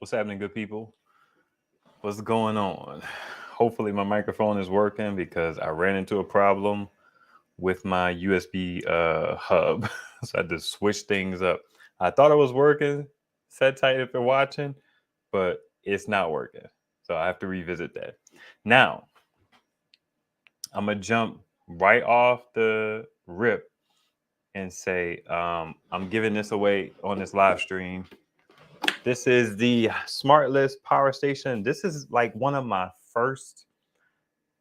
What's happening, good people? What's going on? Hopefully my microphone is working because I ran into a problem with my USB hub. So I had to switch things up. I thought it was working. Set tight if you're watching, but it's not working. So I have to revisit that. Now, I'm going to jump right off the rip and say I'm giving this away on this live stream. This is the Smartless power station. This is like one of my first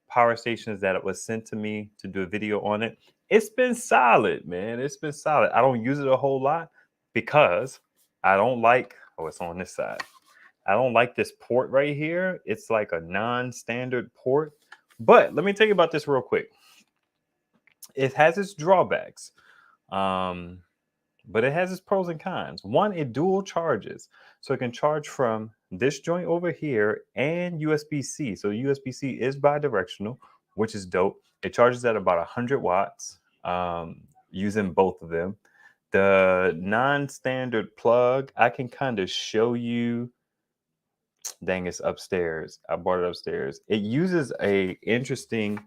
power stations that it was sent to me to do a video on it. It's been solid, man. It's been solid. I don't use it a whole lot because I don't like, oh, it's on this side. I don't like this port right here. It's like a non-standard port. But let me tell you about this real quick. It has its drawbacks. But it has its pros and cons. One, it dual charges. So it can charge from this joint over here and USB-C. So USB-C is bi-directional, which is dope. It charges at about 100 watts using both of them. The non-standard plug, I can kind of show you. Dang, it's upstairs. I brought it upstairs. It uses a interesting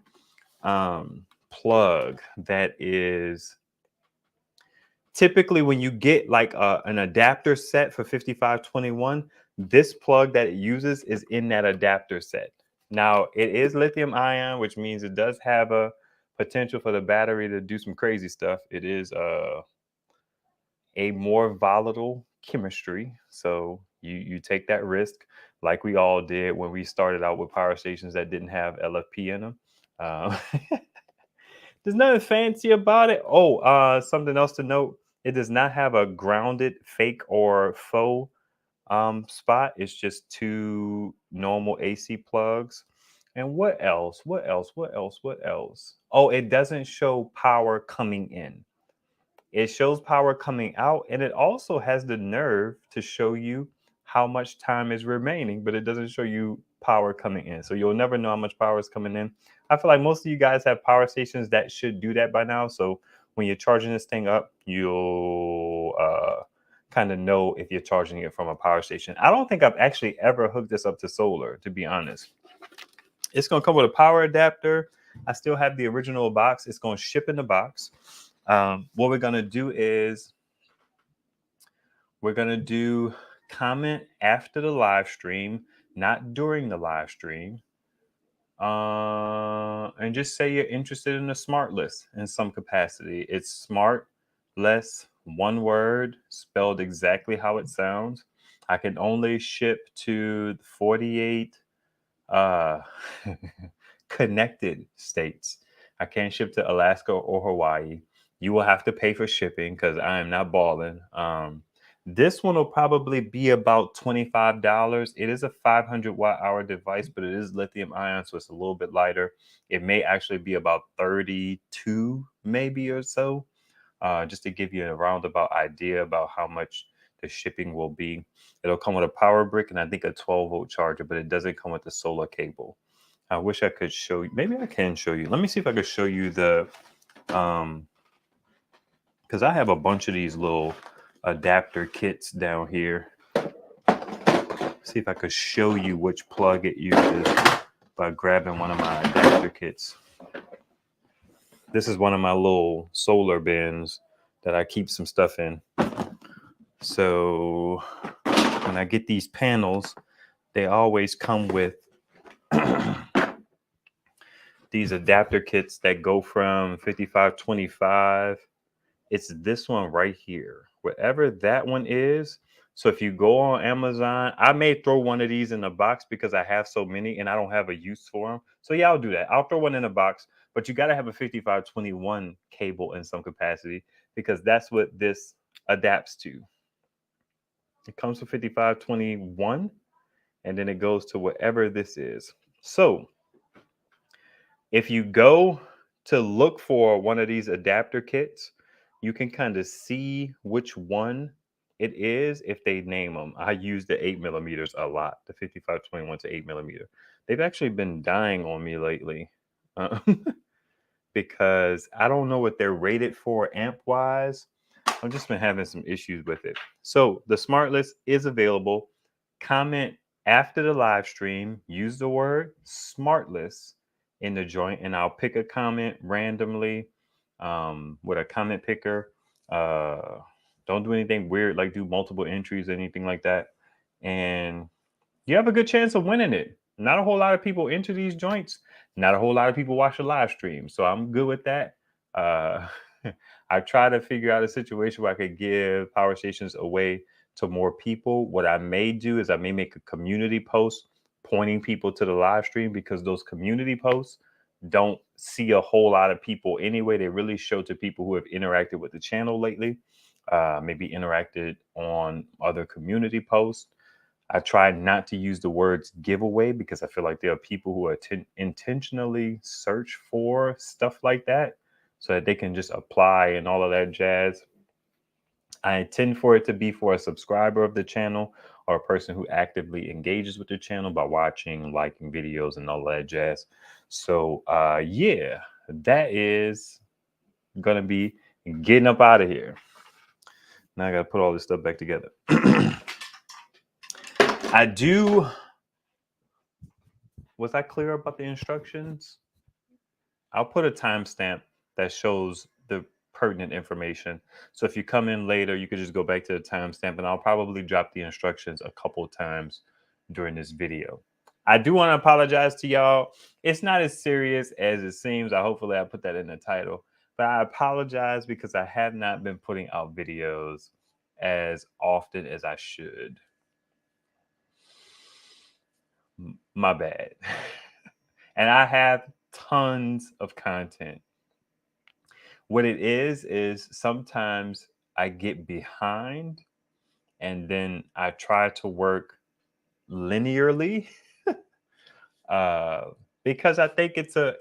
plug that is... Typically, when you get like an adapter set for 5521, this plug that it uses is in that adapter set. Now, it is lithium ion, which means it does have a potential for the battery to do some crazy stuff. It is a more volatile chemistry. So you take that risk like we all did when we started out with power stations that didn't have LFP in them. There's nothing fancy about it. Oh, something else to note. It does not have a grounded fake or faux spot. It's just two normal AC plugs. And what else? What else? What else? What else? Oh, it doesn't show power coming in. It shows power coming out, and it also has the nerve to show you how much time is remaining, but it doesn't show you power coming in. So you'll never know how much power is coming in. I feel like most of you guys have power stations that should do that by now. So when you're charging this thing up, you'll kind of know if you're charging it from a power station. I don't think I've actually ever hooked this up to solar, to be honest. It's going to come with a power adapter. I still have the original box. It's going to ship in the box. What we're going to do is we're going to do comment after the live stream, not during the live stream. And just say you're interested in the Smartless in some capacity. It's Smartless, one word, spelled exactly how it sounds. I can only ship to 48 connected states. I can't ship to Alaska or Hawaii. You will have to pay for shipping because I am not balling. This one will probably be about $25. It is a 500 watt hour device, but it is lithium ion, so it's a little bit lighter. It may actually be about 32 maybe or so, just to give you a roundabout idea about how much the shipping will be. It'll come with a power brick and I think a 12-volt charger, but it doesn't come with the solar cable. I wish I could show you. Maybe I can show you. Let me see if I could show you the, because I have a bunch of these little adapter kits down here. See if I could show you which plug it uses by grabbing one of my adapter kits. This is one of my little solar bins that I keep some stuff in. So when I get these panels, they always come with these adapter kits that go from 5525. It's this one right here, whatever that one is. So if you go on Amazon, I may throw one of these in a box because I have so many and I don't have a use for them. So yeah, I'll do that. I'll throw one in a box, but you got to have a 5521 cable in some capacity because that's what this adapts to. It comes with 5521 and then it goes to whatever this is. So if you go to look for one of these adapter kits, you can kind of see which one it is if they name them. I use the 8mm a lot, the 5521 to 8mm. They've actually been dying on me lately because I don't know what they're rated for amp wise. I've just been having some issues with it. So the Smartless is available. comment after the live stream, use the word Smartless in the joint, and I'll pick a comment randomly with a comment picker. Don't do anything weird, like do multiple entries, anything like that. And you have a good chance of winning it. Not a whole lot of people enter these joints. Not a whole lot of people watch the live stream. So I'm good with that. Uh, I try to figure out a situation where I could give power stations away to more people. What I may do is I may make a community post pointing people to the live stream, because those community posts don't see a whole lot of people anyway. They really show to people who have interacted with the channel lately, maybe interacted on other community posts. I try not to use the words giveaway, because I feel like there are people who are intentionally search for stuff like that so that they can just apply and all of that jazz. I intend for it to be for a subscriber of the channel or a person who actively engages with the channel by watching, liking videos, and all that jazz. So yeah, that is gonna be getting up out of here. Now I gotta put all this stuff back together. Was I clear about the instructions? I'll put a timestamp that shows the pertinent information. So if you come in later, you could just go back to the timestamp, and I'll probably drop the instructions a couple of times during this video. I do want to apologize to y'all. It's not as serious as it seems. Hopefully I put that in the title. But I apologize because I have not been putting out videos as often as I should. My bad. And I have tons of content. What it is sometimes I get behind, and then I try to work linearly because I think it's a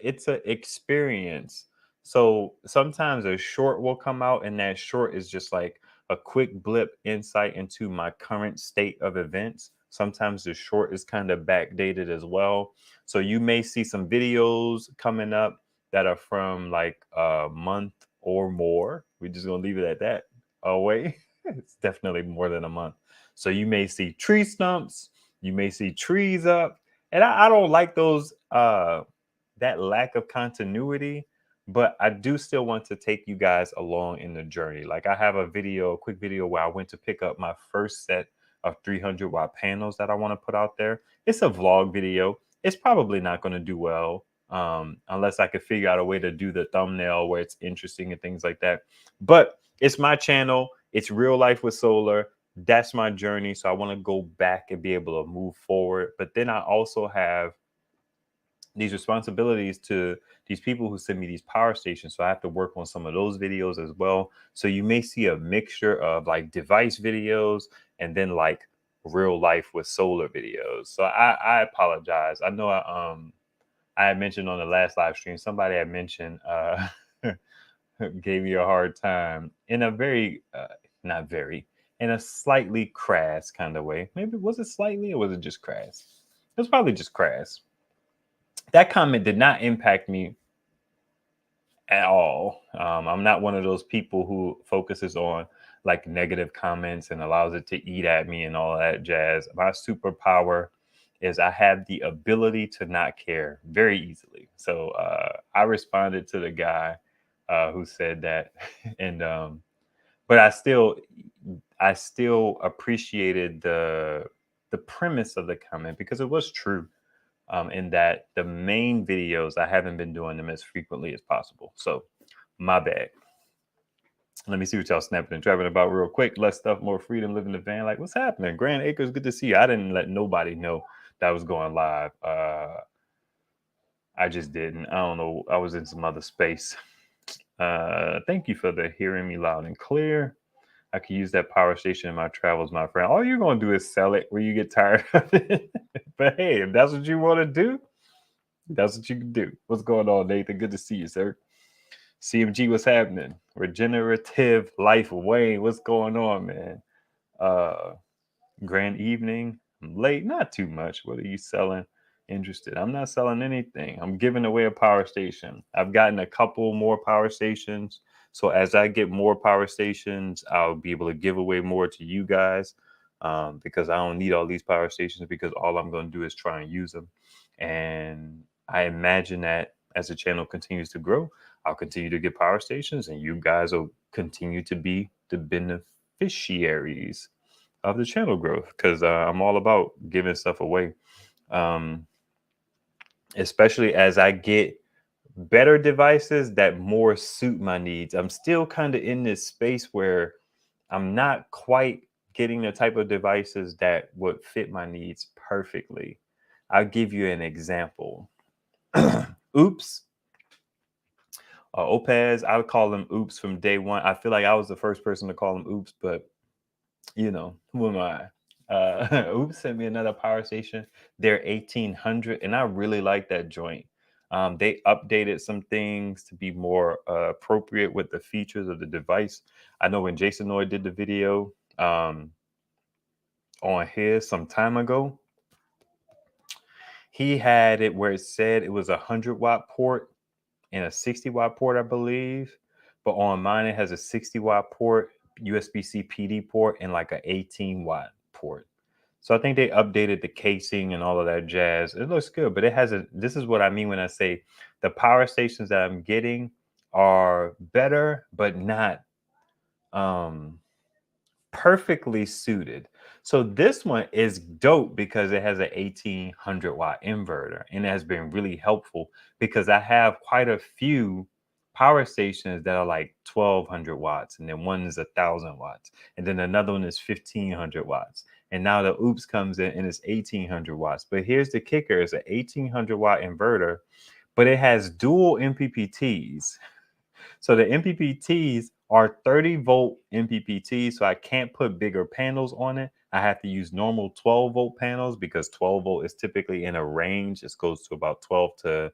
experience. So sometimes a short will come out, and that short is just like a quick blip insight into my current state of events. Sometimes the short is kind of backdated as well. So you may see some videos coming up that are from like a month or more. We're just gonna leave it at that. Away. It's definitely more than a month. So you may see tree stumps, you may see trees up. And I don't like those that lack of continuity, but I do still want to take you guys along in the journey. Like I have a quick video where I went to pick up my first set of 300-watt panels that I want to put out there. It's a vlog video. It's probably not going to do well unless I could figure out a way to do the thumbnail where it's interesting and things like that. But it's my channel. It's real life with solar. That's my journey. So I want to go back and be able to move forward. But then I also have these responsibilities to these people who send me these power stations. So I have to work on some of those videos as well. So you may see a mixture of like device videos and then like real life with solar videos. So I apologize. I know I had mentioned on the last live stream, somebody had mentioned gave me a hard time in a very not very, in a slightly crass kind of way. Maybe was it slightly or was it just crass? It was probably just crass. That comment did not impact me at all. I'm not one of those people who focuses on like negative comments and allows it to eat at me and all that jazz. My superpower is I have the ability to not care very easily. So I responded to the guy who said that, and but I still appreciated the premise of the comment because it was true. In that the main videos, I haven't been doing them as frequently as possible. So my bad. Let me see what y'all snapping and trapping about real quick. Less stuff, more freedom, living the van. Like, what's happening? Grand Acres, good to see you. I didn't let nobody know that I was going live. I just didn't. I don't know. I was in some other space. Thank you for the hearing me loud and clear. I could use that power station in my travels, my friend. All you're going to do is sell it when you get tired of it. But hey, if that's what you want to do, that's what you can do. What's going on, Nathan? Good to see you, sir. CMG, what's happening? Regenerative Life Wayne, what's going on, man? Grand evening. I'm late, not too much. What are you selling? Interested. I'm not selling anything. I'm giving away a power station. I've gotten a couple more power stations. So as I get more power stations, I'll be able to give away more to you guys. because I don't need all these power stations, because all I'm going to do is try and use them. And I imagine that as the channel continues to grow, I'll continue to get power stations, and you guys will continue to be the beneficiaries of the channel growth, because I'm all about giving stuff away, especially as I get better devices that more suit my needs. I'm still kind of in this space where I'm not quite getting the type of devices that would fit my needs perfectly. I'll give you an example. Oops. Opez, I would call them Oops from day one. I feel like I was the first person to call them Oops, but you know, who am I? Oops sent me another power station. They're 1800, and I really like that joint. They updated some things to be more appropriate with the features of the device. I know when Jason Noy did the video on his some time ago, he had it where it said it was a 100-watt port and a 60-watt port, I believe. But on mine, it has a 60-watt port, USB-C PD port, and like an 18-watt port. So I think they updated the casing and all of that jazz. It looks good, but it has a, this is what I mean when I say the power stations that I'm getting are better, but not perfectly suited. So this one is dope because it has an 1800-watt inverter, and it has been really helpful because I have quite a few power stations that are like 1200 watts, and then one is 1000 watts, and then another one is 1500 watts. And now the Oops comes in and it's 1800 watts. But here's the kicker: it's an 1800-watt inverter, but it has dual MPPTs. So the MPPTs are 30-volt MPPTs, so I can't put bigger panels on it. I have to use normal 12-volt panels because 12-volt is typically in a range. This goes to about 12 to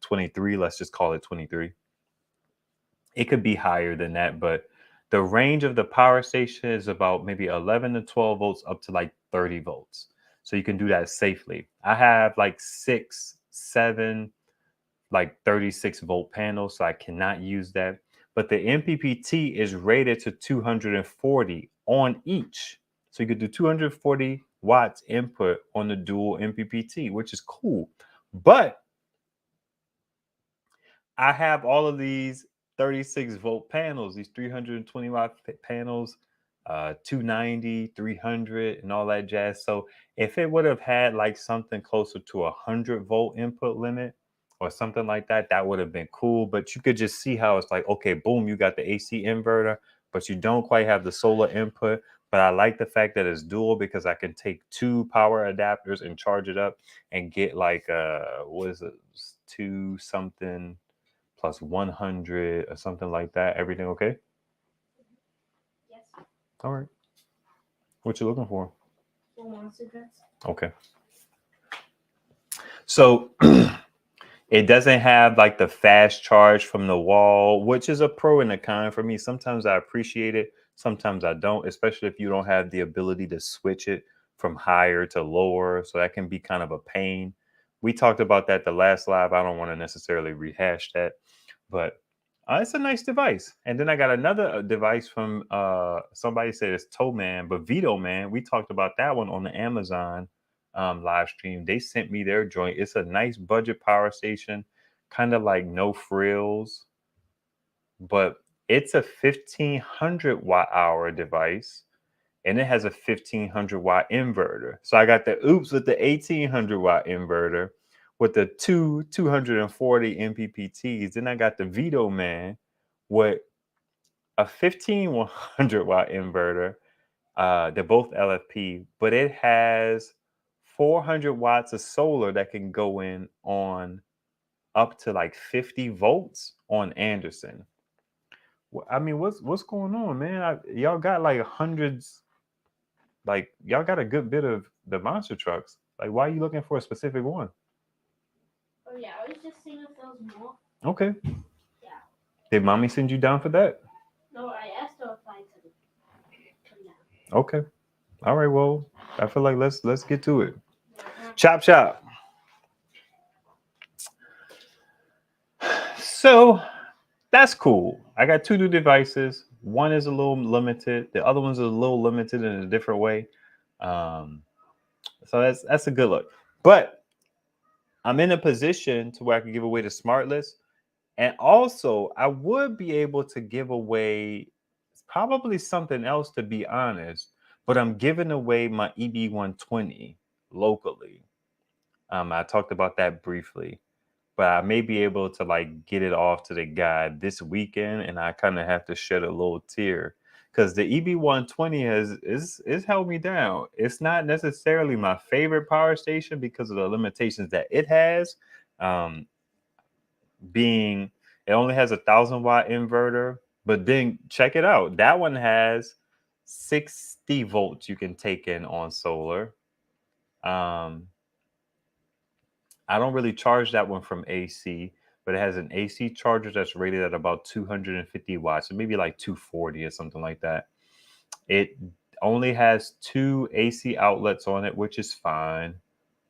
23. Let's just call it 23. It could be higher than that, but the range of the power station is about maybe 11 to 12 volts up to like 30 volts. So you can do that safely. I have like 6, 7, like 36-volt panels, so I cannot use that. But the MPPT is rated to 240 on each. So you could do 240 watts input on the dual MPPT, which is cool. But I have all of these 36-volt panels, these 320-watt panels, 290, 300, and all that jazz. So if it would have had like something closer to 100-volt input limit or something like that, that would have been cool. But you could just see how it's like, okay, boom, you got the AC inverter, but you don't quite have the solar input. But I like the fact that it's dual because I can take 2 power adapters and charge it up and get like what is it, 2 something plus 100 or something like that. Everything okay? Yes. All right. What you looking for? Okay. So it doesn't have like the fast charge from the wall, which is a pro and a con for me. Sometimes I appreciate it, sometimes I don't, especially if you don't have the ability to switch it from higher to lower. So that can be kind of a pain. We talked about that the last live. I don't want to necessarily rehash that, but it's a nice device. And then I got another device from somebody said it's Toe Man, but Vito Man. We talked about that one on the Amazon live stream. They sent me their joint. It's a nice budget power station, kind of like no frills, but it's a 1500 watt hour device, and it has a 1500 watt inverter. So I got the Oops with the 1800 watt inverter with the 240 MPPTs. Then I got the Vito Man with a 1500 watt inverter. They're both LFP, but it has 400 watts of solar that can go in on up to like 50 volts on Anderson. I mean, what's going on, man? Y'all got like hundreds, like y'all got a good bit of the monster trucks. Like, why are you looking for a specific one? Oh yeah, I was just seeing if there was more. Okay. Yeah. Did mommy send you down for that? No, I asked her if I could come down. Okay. All right. Well, I feel like let's get to it. Chop chop. So that's cool. I got 2 new devices. One is a little limited. The other one's a little limited in a different way. Um, so that's a good look. But I'm in a position to where I can give away the Smartless. And also, I would be able to give away probably something else, to be honest. But I'm giving away my EB120 locally. I talked about that briefly, but I may be able to like get it off to the guy this weekend, and I kind of have to shed a little tear because the EB120 is held me down. It's not necessarily my favorite power station because of the limitations that it has. Um, being it only has 1,000 watt inverter, but then check it out. That one has 60 volts you can take in on solar. Um, I don't really charge that one from AC, but it has an AC charger that's rated at about 250 watts, so maybe like 240 or something like that. It only has 2 AC outlets on it, which is fine.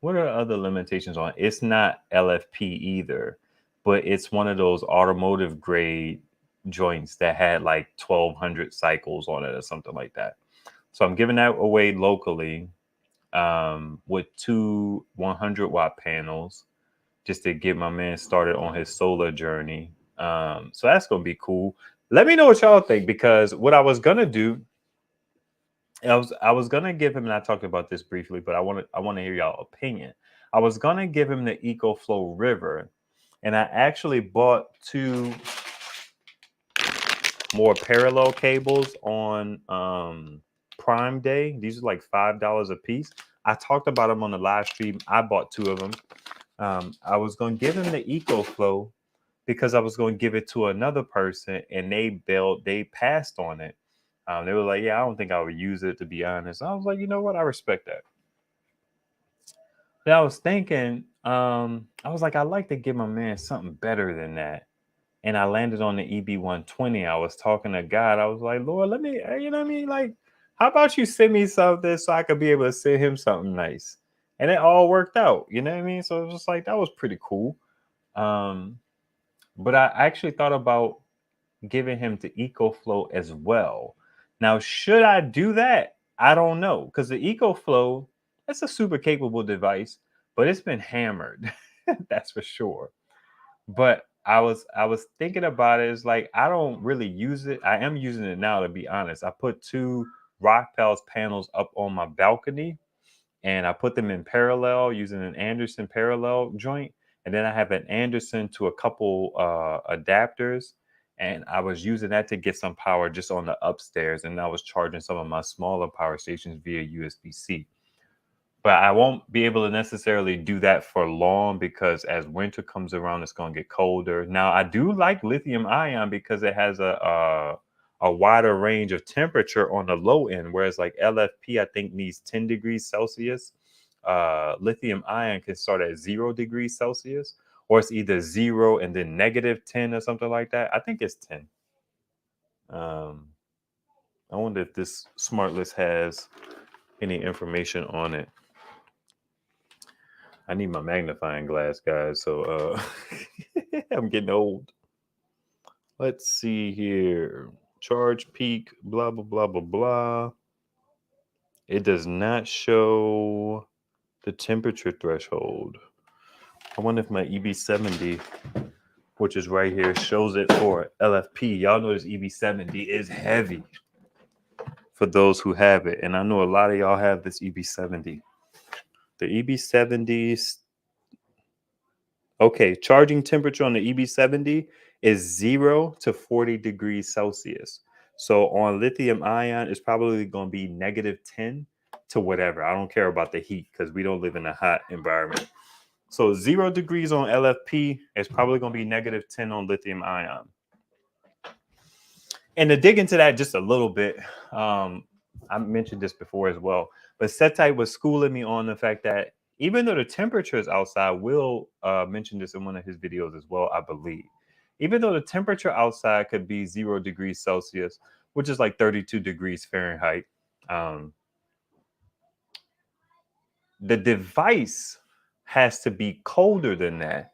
What are other limitations on it? It's not LFP either, but it's one of those automotive grade joints that had like 1,200 cycles on it or something like that. So I'm giving that away locally with two 100-watt panels just to get my man started on his solar journey. So that's gonna be cool. Let me know what y'all think, because what I was gonna do, I was gonna give him, and I talked about this briefly, but I want to hear y'all opinion. I was gonna give him the EcoFlow River, and I actually bought two more parallel cables on Prime Day. These are like $5 a piece. I talked about them on the live stream. I bought two of them. I was going to give him the EcoFlow because I was going to give it to another person, and they passed on it. They were like, "Yeah, I don't think I would use it, to be honest." I was like, "You know what? I respect that." But I was thinking, I was like, "I'd like to give my man something better than that." And I landed on the EB120. I was talking to God. I was like, "Lord, let me, you know what I mean? Like, how about you send me something so I could be able to send him something nice?" And it all worked out. You know what I mean? So it was just like, that was pretty cool. Um, but I actually thought about giving him to EcoFlow as well. Now, should I do that? I don't know, because the EcoFlow, that's a super capable device, but it's been hammered. That's for sure. But I was thinking about it. It's like I don't really use it. I am using it now, to be honest. I put two Rockpals panels up on my balcony, and I put them in parallel using an Anderson parallel joint. And then I have an Anderson to a couple adapters. And I was using that to get some power just on the upstairs. And I was charging some of my smaller power stations via USB-C. But I won't be able to necessarily do that for long, because as winter comes around, it's going to get colder. Now, I do like lithium ion because it has a wider range of temperature on the low end, whereas like LFP, I think, needs 10 degrees Celsius. Lithium ion can start at 0 degrees Celsius, or it's either 0 and then -10 or something like that. I think it's 10. Um, I wonder if this Smartless has any information on it. I need my magnifying glass, guys. So I'm getting old. Let's see here. Charge peak, blah, blah, blah, blah, blah. It does not show the temperature threshold. I wonder if my EB70, which is right here, shows it for LFP. Y'all know this EB70 is heavy for those who have it. And I know a lot of y'all have this EB70. The EB70s. Okay, charging temperature on the EB70 is 0 to 40 degrees Celsius. So on lithium ion, it's probably going to be -10 to whatever. I don't care about the heat because we don't live in a hot environment. So 0 degrees on LFP is probably going to be -10 on lithium ion. And to dig into that just a little bit, I mentioned this before as well, but Setai was schooling me on the fact that even though the temperatures outside, Will mentioned this in one of his videos as well, I believe. Even though the temperature outside could be 0 degrees Celsius, which is like 32 degrees Fahrenheit, the device has to be colder than that.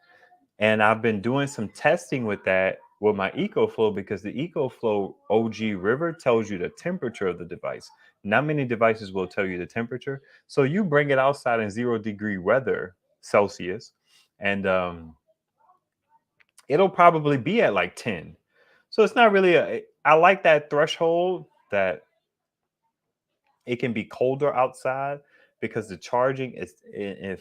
And I've been doing some testing with that with my EcoFlow, because the EcoFlow OG River tells you the temperature of the device. Not many devices will tell you the temperature. So you bring it outside in 0-degree weather Celsius, and it'll probably be at like 10. So it's not really I like that threshold that it can be colder outside because the charging is,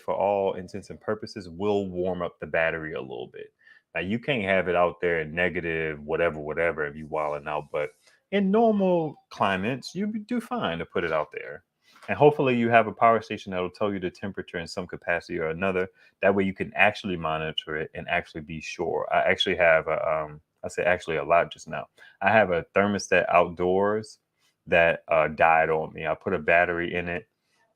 for all intents and purposes, will warm up the battery a little bit. Now you can't have it out there in negative whatever if you wilding out, but in normal climates you do fine to put it out there. And hopefully you have a power station that will tell you the temperature in some capacity or another. That way you can actually monitor it and actually be sure. I actually have I say actually a lot just now. I have a thermostat outdoors that died on me. I put a battery in it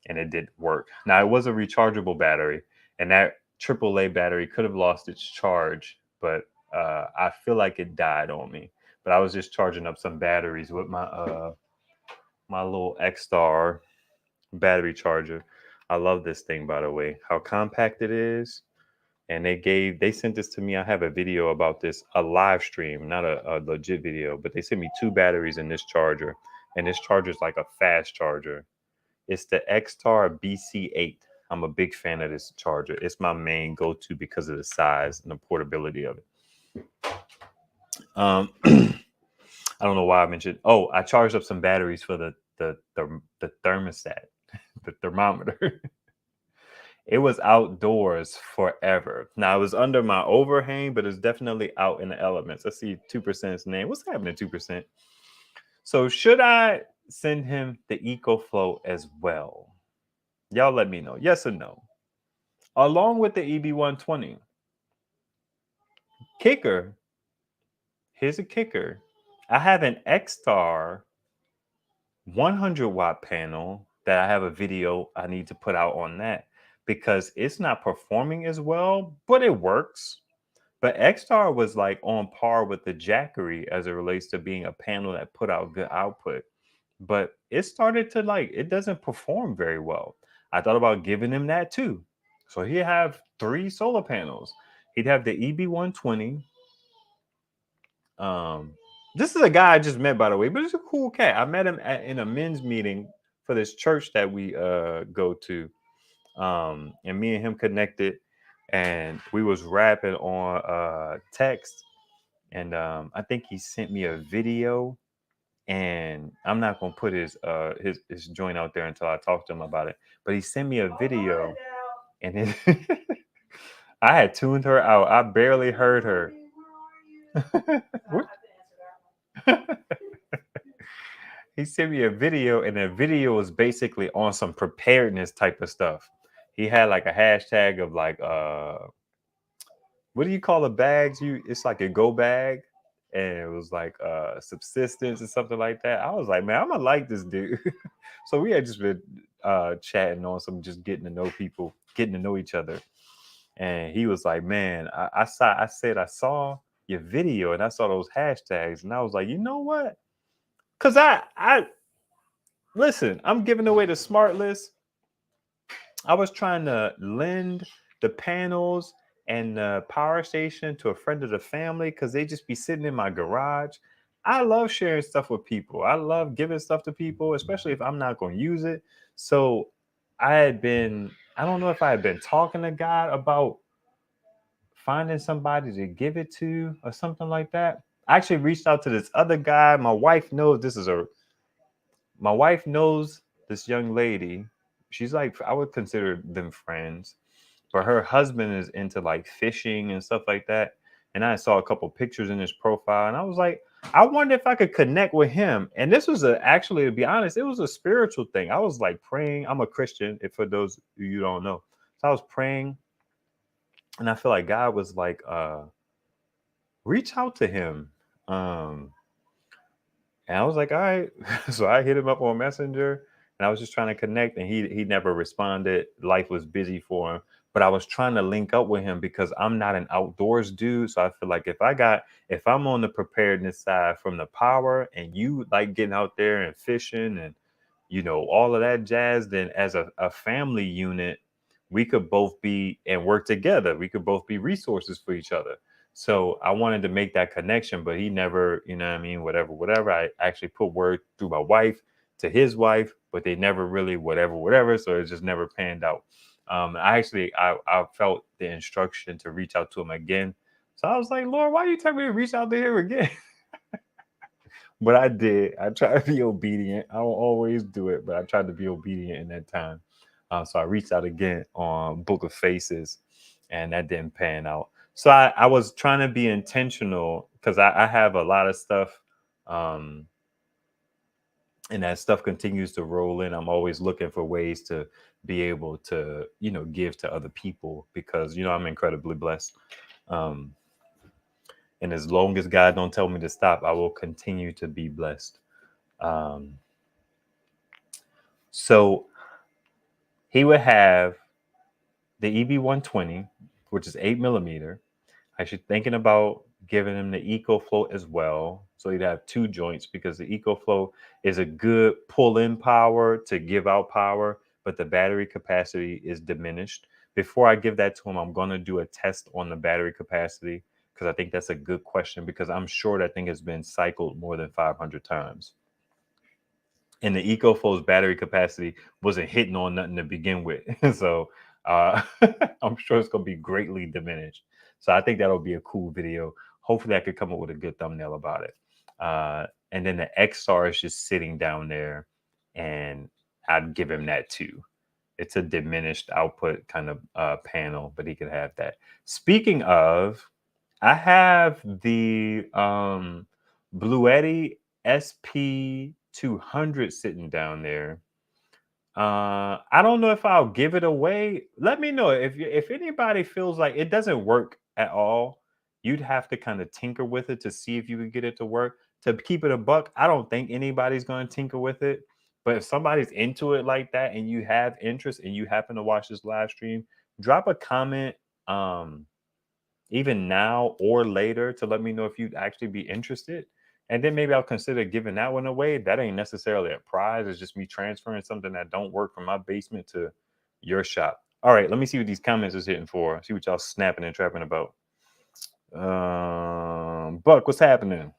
and it didn't work. Now, it was a rechargeable battery, and that AAA battery could have lost its charge, but I feel like it died on me. But I was just charging up some batteries with my little X-Star battery charger. I love this thing, by the way, how compact it is. And they sent this to me. I have a video about this, a live stream, not a legit video, but they sent me 2 batteries in this charger. And this charger is like a fast charger. It's the X-Star BC8. I'm a big fan of this charger. It's my main go-to because of the size and the portability of it. I don't know why I mentioned. Oh, I charged up some batteries for the thermostat, the thermometer. It was outdoors forever. Now it was under my overhang, but it's definitely out in the elements. I see 2%'s name. What's happening, 2%? So should I send him the EcoFlow as well? Y'all let me know. Yes or no? Along with the EB120. Kicker. Here's a kicker. I have an X-Star 100-watt panel that I have a video I need to put out on that because it's not performing as well, but it works. But X-Star was like on par with the Jackery as it relates to being a panel that put out good output. But it started to it doesn't perform very well. I thought about giving him that too. So he'd have 3 solar panels. He'd have the EB120. This is a guy I just met, by the way, but it's a cool cat. I met him in a men's meeting for this church that we go to. And me and him connected, and we was rapping on text. And I think he sent me a video, and I'm not gonna put his joint out there until I talk to him about it. But he sent me a video, and I had tuned her out. I barely heard her. He sent me a video, and the video was basically on some preparedness type of stuff. He had like a hashtag of like what do you call the bags? It's like a go bag, and it was like subsistence or something like that. I was like, man, I'm gonna like this dude. So we had just been chatting on some, just getting to know people, getting to know each other. And he was like, man, I said I saw your video and I saw those hashtags, and I was like, you know what? Cause I listen, I'm giving away the Smartless. I was trying to lend the panels and the power station to a friend of the family because they just be sitting in my garage. I love sharing stuff with people. I love giving stuff to people, especially if I'm not going to use it. So I don't know if I had been talking to God about finding somebody to give it to or something like that. I actually reached out to this other guy. My wife knows this young lady. She's like, I would consider them friends, but her husband is into like fishing and stuff like that. And I saw a couple pictures in his profile, and I was like, I wonder if I could connect with him. And this was actually, to be honest, it was a spiritual thing. I was like praying. I'm a Christian, if for those of you don't know. So I was praying, and I feel like God was like, reach out to him. And I was like, all right. So I hit him up on Messenger, and I was just trying to connect, and he never responded. Life was busy for him. But I was trying to link up with him because I'm not an outdoors dude. So I feel like if I'm on the preparedness side from the power, and you like getting out there and fishing and all of that jazz, then as a family unit, we could both be and work together. We could both be resources for each other. So I wanted to make that connection, but he never, whatever. I actually put word through my wife to his wife, but they never really whatever. So it just never panned out. I felt the instruction to reach out to him again. So I was like, Lord, why are you telling me to reach out to him again? But I did. I tried to be obedient. I don't always do it, but I tried to be obedient in that time. So I reached out again on Book of Faces, and that didn't pan out. So I was trying to be intentional because I have a lot of stuff, um, and that stuff continues to roll in. I'm always looking for ways to be able to, give to other people because, I'm incredibly blessed. Um, and as long as God don't tell me to stop, I will continue to be blessed. Um, so he would have the EB120, which is 8 millimeter. I should thinking about giving him the EcoFlow as well. So he'd have two joints because the EcoFlow is a good pull-in power to give out power, but the battery capacity is diminished. Before I give that to him, I'm going to do a test on the battery capacity because I think that's a good question because I'm sure that thing has been cycled more than 500 times. And the EcoFlow's battery capacity wasn't hitting on nothing to begin with. So uh, I'm sure it's going to be greatly diminished. So I think that'll be a cool video. Hopefully I could come up with a good thumbnail about it. And then the XR is just sitting down there and I'd give him that too. It's a diminished output kind of panel, but he could have that. Speaking of, I have the Bluetti SP200 sitting down there. I don't know if I'll give it away. Let me know if anybody feels like it doesn't work at all. You'd have to kind of tinker with it to see if you could get it to work. To keep it a buck, I don't think anybody's going to tinker with it. But if somebody's into it like that and you have interest and you happen to watch this live stream, drop a comment. Even now or later to let me know if you'd actually be interested. And then maybe I'll consider giving that one away. That ain't necessarily a prize. It's just me transferring something that don't work from my basement to your shop. All right, let me see what these comments is hitting for. See what y'all snapping and trapping about. Buck, what's happening?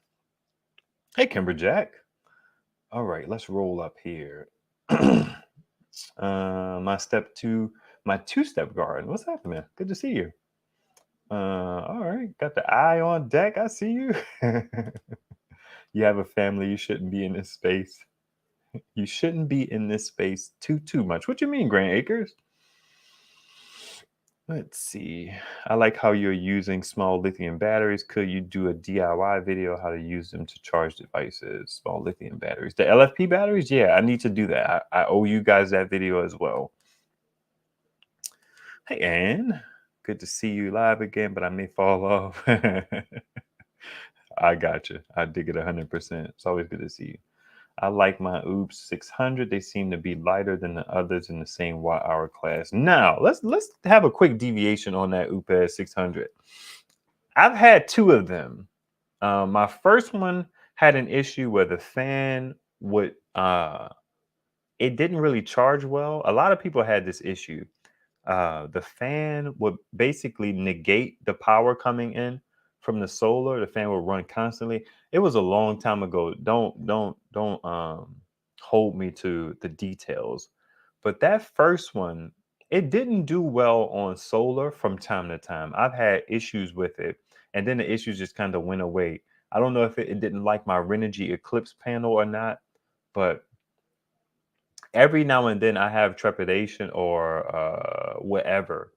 Hey, Kimber Jack. All right, let's roll up here. My two-step garden. What's happening? Good to see you. All right, got the eye on deck. I see you. You have a family. You shouldn't be in this space. You shouldn't be in this space too much. What you mean, Grant Acres? Let's see. I like how you're using small lithium batteries. Could you do a DIY video how to use them to charge devices? Small lithium batteries. The LFP batteries? Yeah, I need to do that. I owe you guys that video as well. Hey, Ann. Good to see you live again, but I may fall off. I got you. I dig it 100%. It's always good to see you. I like my Oops 600. They seem to be lighter than the others in the same watt-hour class. Now, let's have a quick deviation on that Oops 600. I've had two of them. My first one had an issue where the fan would it didn't really charge well. A lot of people had this issue. The fan would basically negate the power coming in from the solar. The fan would run constantly. It was a long time ago. Don't hold me to the details. But that first one, it didn't do well on solar from time to time. I've had issues with it, and then the issues just kind of went away. I don't know if it didn't like my Renogy Eclipse panel or not, but every now and then I have trepidation or whatever.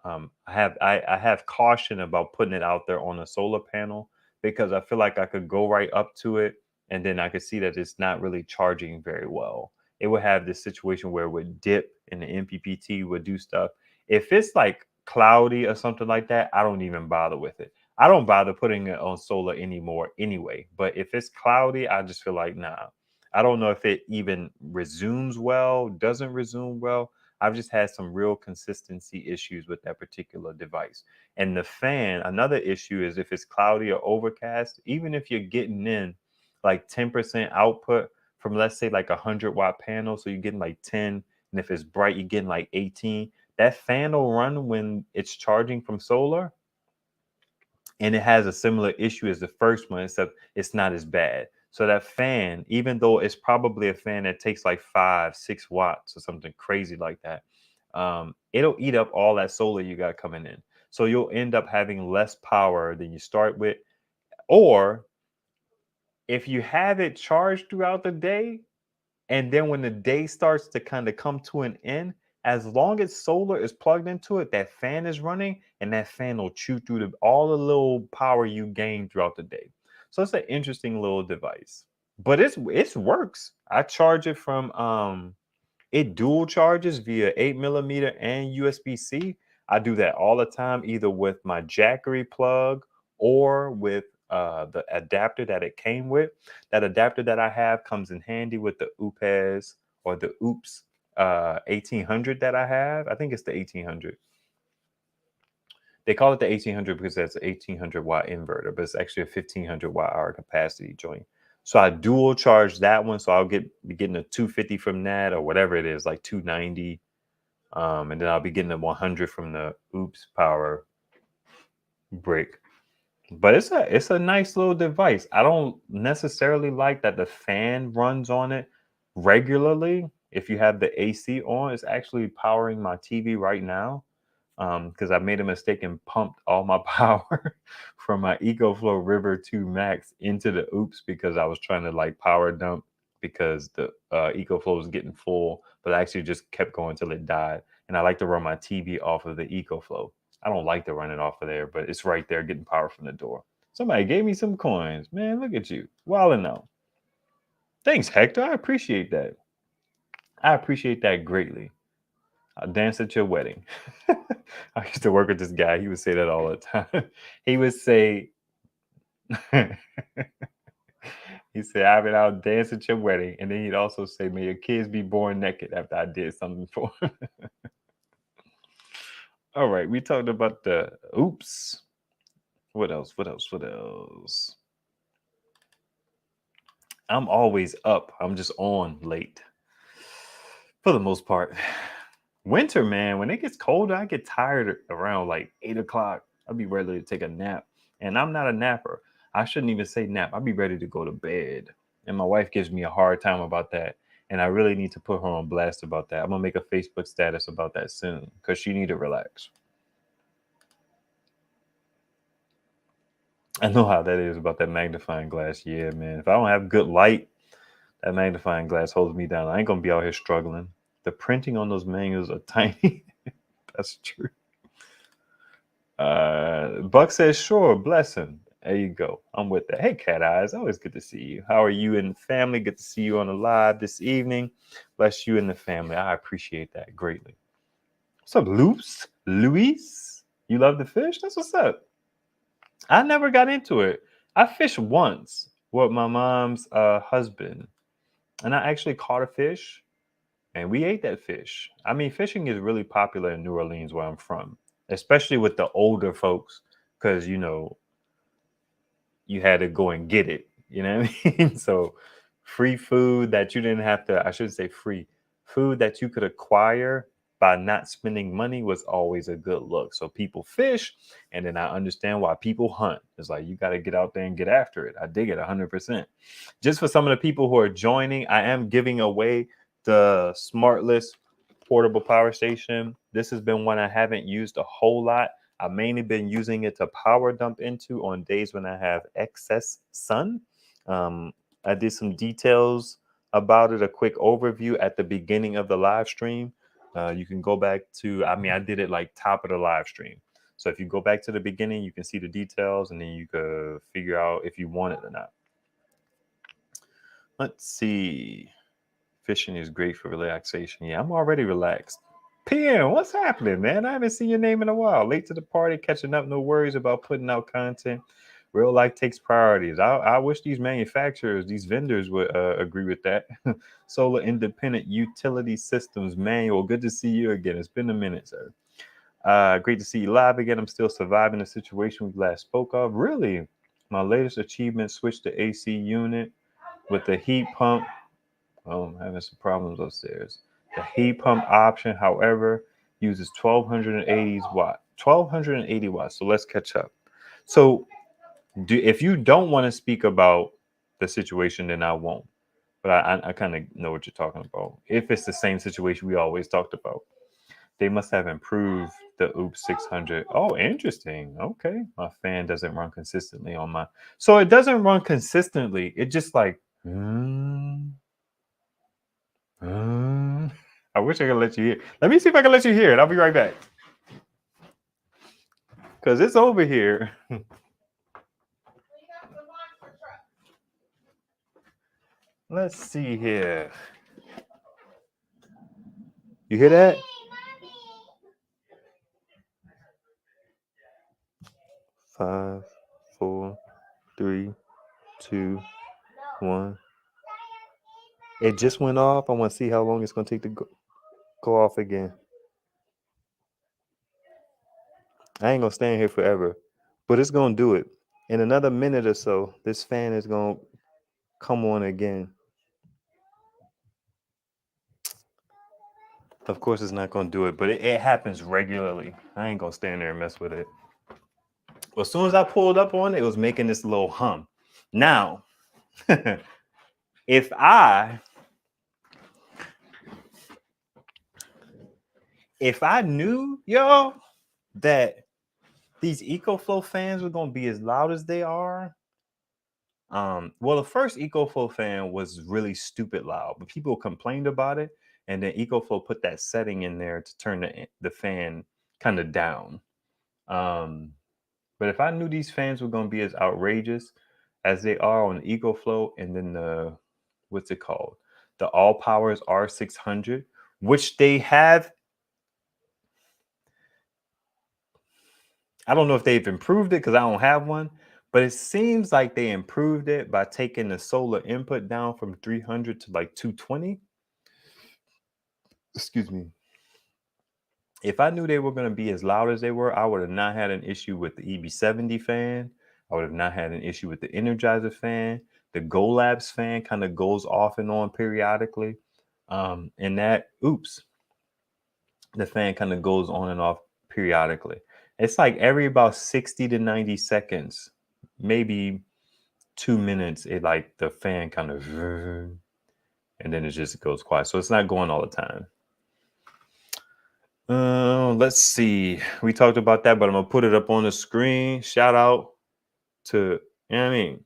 I have caution about putting it out there on a solar panel because I feel like I could go right up to it and then I could see that it's not really charging very well. It would have this situation where it would dip and the MPPT would do stuff. If it's like cloudy or something like that, I don't even bother with it. I don't bother putting it on solar anymore anyway. But if it's cloudy, I just feel like, nah. I don't know if it even resumes well, doesn't resume well. I've just had some real consistency issues with that particular device. And the fan, another issue is if it's cloudy or overcast, even if you're getting in like 10% output from, let's say, like a 100-watt panel, so you're getting like 10, and if it's bright, you're getting like 18, that fan will run when it's charging from solar. And it has a similar issue as the first one, except it's not as bad. So that fan, even though it's probably a fan that takes like 5, 6 watts or something crazy like that, it'll eat up all that solar you got coming in. So you'll end up having less power than you start with. Or if you have it charged throughout the day, and then when the day starts to kind of come to an end, as long as solar is plugged into it, that fan is running, and that fan will chew through all the little power you gain throughout the day. So it's an interesting little device. But it works. I charge it from it dual charges via 8mm and USB-C. I do that all the time, either with my Jackery plug or with the adapter that it came with. That adapter that I have comes in handy with the UPES or the OOPS 1800 that I have. I think it's the 1800. They call it the 1800 because that's an 1800 watt inverter, but it's actually a 1500 watt hour capacity joint. So I dual charge that one, so I'll be getting a 250 from that, or whatever it is, like 290, and then I'll be getting a 100 from the Oops Power brick. But it's a nice little device. I don't necessarily like that the fan runs on it regularly. If you have the AC on, it's actually powering my TV right now, because I made a mistake and pumped all my power from my EcoFlow River 2 Max into the Oops, because I was trying to like power dump because the EcoFlow was getting full, but I actually just kept going till it died. And I like to run my TV off of the EcoFlow. I don't like to run it off of there, but it's right there getting power from the door. Somebody gave me some coins. Man, look at you. Wilding out. Thanks, Hector. I appreciate that. I appreciate that greatly. I'll dance at your wedding. I used to work with this guy. He would say that all the time. He would say, he said, I'll dance at your wedding. And then he'd also say, may your kids be born naked after I did something for them. All right. We talked about the oops. What else? I'm always up. I'm just on late for the most part. Winter, man, when it gets colder, I get tired around like 8 o'clock. I'll be ready to take a nap. And I'm not a napper. I shouldn't even say nap. I'll be ready to go to bed. And my wife gives me a hard time about that. And I really need to put her on blast about that. I'm going to make a Facebook status about that soon because she need to relax. I know how that is about that magnifying glass. Yeah, man. If I don't have good light, that magnifying glass holds me down. I ain't going to be out here struggling. The printing on those manuals are tiny. That's true. Buck says, sure, blessing. There you go. I'm with that. Hey, Cat Eyes, always good to see you. How are you and the family? Good to see you on the live this evening. Bless you and the family. I appreciate that greatly. What's up, Luis? You love the fish? That's what's up. I never got into it. I fished once with my mom's husband, and I actually caught a fish, and we ate that fish. I mean, fishing is really popular in New Orleans, where I'm from, especially with the older folks, because, you know, you had to go and get it. You know what I mean? So free food that you didn't have to, I shouldn't say free, food that you could acquire by not spending money was always a good look. So people fish, and then I understand why people hunt. It's like, you got to get out there and get after it. I dig it 100%. Just for some of the people who are joining, I am giving away the Smartless portable power station. This has been one I haven't used a whole lot. I've mainly been using it to power dump into on days when I have excess sun. I did some details about it, a quick overview at the beginning of the live stream. You can go back to, I did it like top of the live stream. So if you go back to the beginning, you can see the details, and then you could figure out if you want it or not. Let's see. Fishing is great for relaxation. Yeah, I'm already relaxed. PM, what's happening, man? I haven't seen your name in a while. Late to the party, catching up, no worries about putting out content. Real life takes priorities. I wish these manufacturers, these vendors would agree with that. Solar Independent Utility Systems Manual. Good to see you again. It's been a minute, sir. Great to see you live again. I'm still surviving the situation we last spoke of. Really, my latest achievement, switched to AC unit with the heat pump. Oh, I'm having some problems upstairs. The heat pump option, however, uses 1280 watts. So let's catch up. So if you don't want to speak about the situation, then I won't. But I kind of know what you're talking about. If it's the same situation we always talked about, they must have improved the Oops 600. Oh, interesting. Okay, my fan doesn't run consistently on my. So it doesn't run consistently. It just like. I wish I could let you hear. Let me see if I can let you hear it. I'll be right back. Because it's over here. Let's see here. You hear that? 5, 4, 3, 2, 1. It just went off. I want to see how long it's going to take to go off again. I ain't going to stand here forever, but it's going to do it. In another minute or so, this fan is going to come on again. Of course, it's not going to do it, but it happens regularly. I ain't going to stand there and mess with it. Well, as soon as I pulled up on it, it was making this little hum. Now, if I knew, y'all, that these EcoFlow fans were going to be as loud as they are, well, the first EcoFlow fan was really stupid loud, but people complained about it, and then EcoFlow put that setting in there to turn the fan kind of down. But if I knew these fans were going to be as outrageous as they are on EcoFlow, and then the, what's it called? The All Powers R600, which they have. I don't know if they've improved it because I don't have one, but it seems like they improved it by taking the solar input down from 300 to like 220. Excuse me. If I knew they were going to be as loud as they were, I would have not had an issue with the EB70 fan. I would have not had an issue with the Energizer fan. The GoLabs fan kind of goes off and on periodically. And that, the fan kind of goes on and off periodically. It's like every about 60 to 90 seconds, maybe 2 minutes, it like the fan kind of, and then it just goes quiet. So it's not going all the time. Let's see. We talked about that, but I'm gonna put it up on the screen. Shout out to, you know what I mean,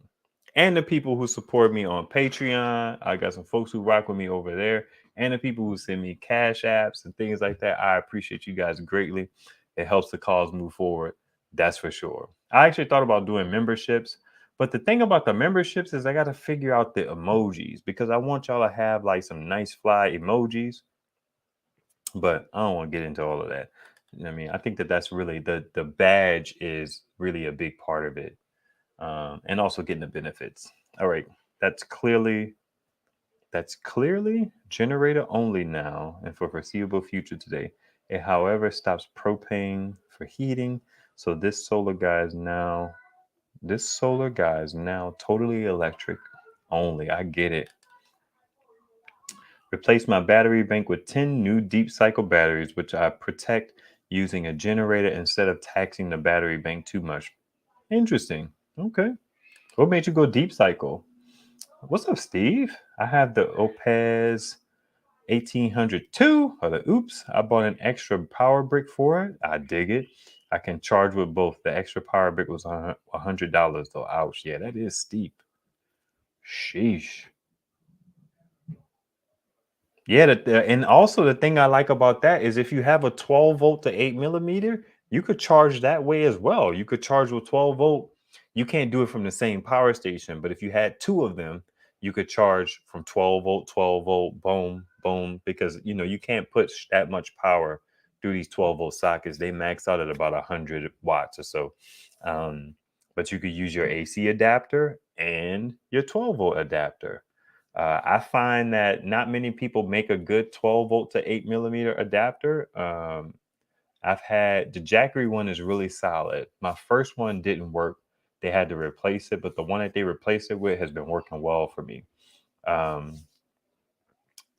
and the people who support me on Patreon. I got some folks who rock with me over there, and the people who send me cash apps and things like that. I appreciate you guys greatly. It helps the cause move forward. That's for sure. I actually thought about doing memberships, but the thing about the memberships is I got to figure out the emojis because I want y'all to have like some nice fly emojis. But I don't want to get into all of that. I mean, I think that's really the badge is really a big part of it, and also getting the benefits. All right, that's clearly generator only now and for foreseeable future today. It, however, stops propane for heating. So this solar guy is now totally electric only. I get it. Replace my battery bank with 10 new deep cycle batteries, which I protect using a generator instead of taxing the battery bank too much. Interesting. Okay. What made you go deep cycle? What's up, Steve? I have the Opez 1802 or the Oops. I bought an extra power brick for it. I dig it. I can charge with both. The extra power brick was $100 though. Ouch. Yeah, that is steep. Sheesh. Yeah, and also the thing I like about that is if you have a 12 volt to 8 millimeter, you could charge that way as well. You could charge with 12 volt. You can't do it from the same power station, but if you had two of them, you could charge from 12 volt, boom, boom, because you can't put that much power through these 12 volt sockets. They max out at about 100 watts or so. But you could use your AC adapter and your 12 volt adapter. I find that not many people make a good 12 volt to 8 millimeter adapter. I've had the Jackery one is really solid. My first one didn't work. They had to replace it, but the one that they replaced it with has been working well for me. The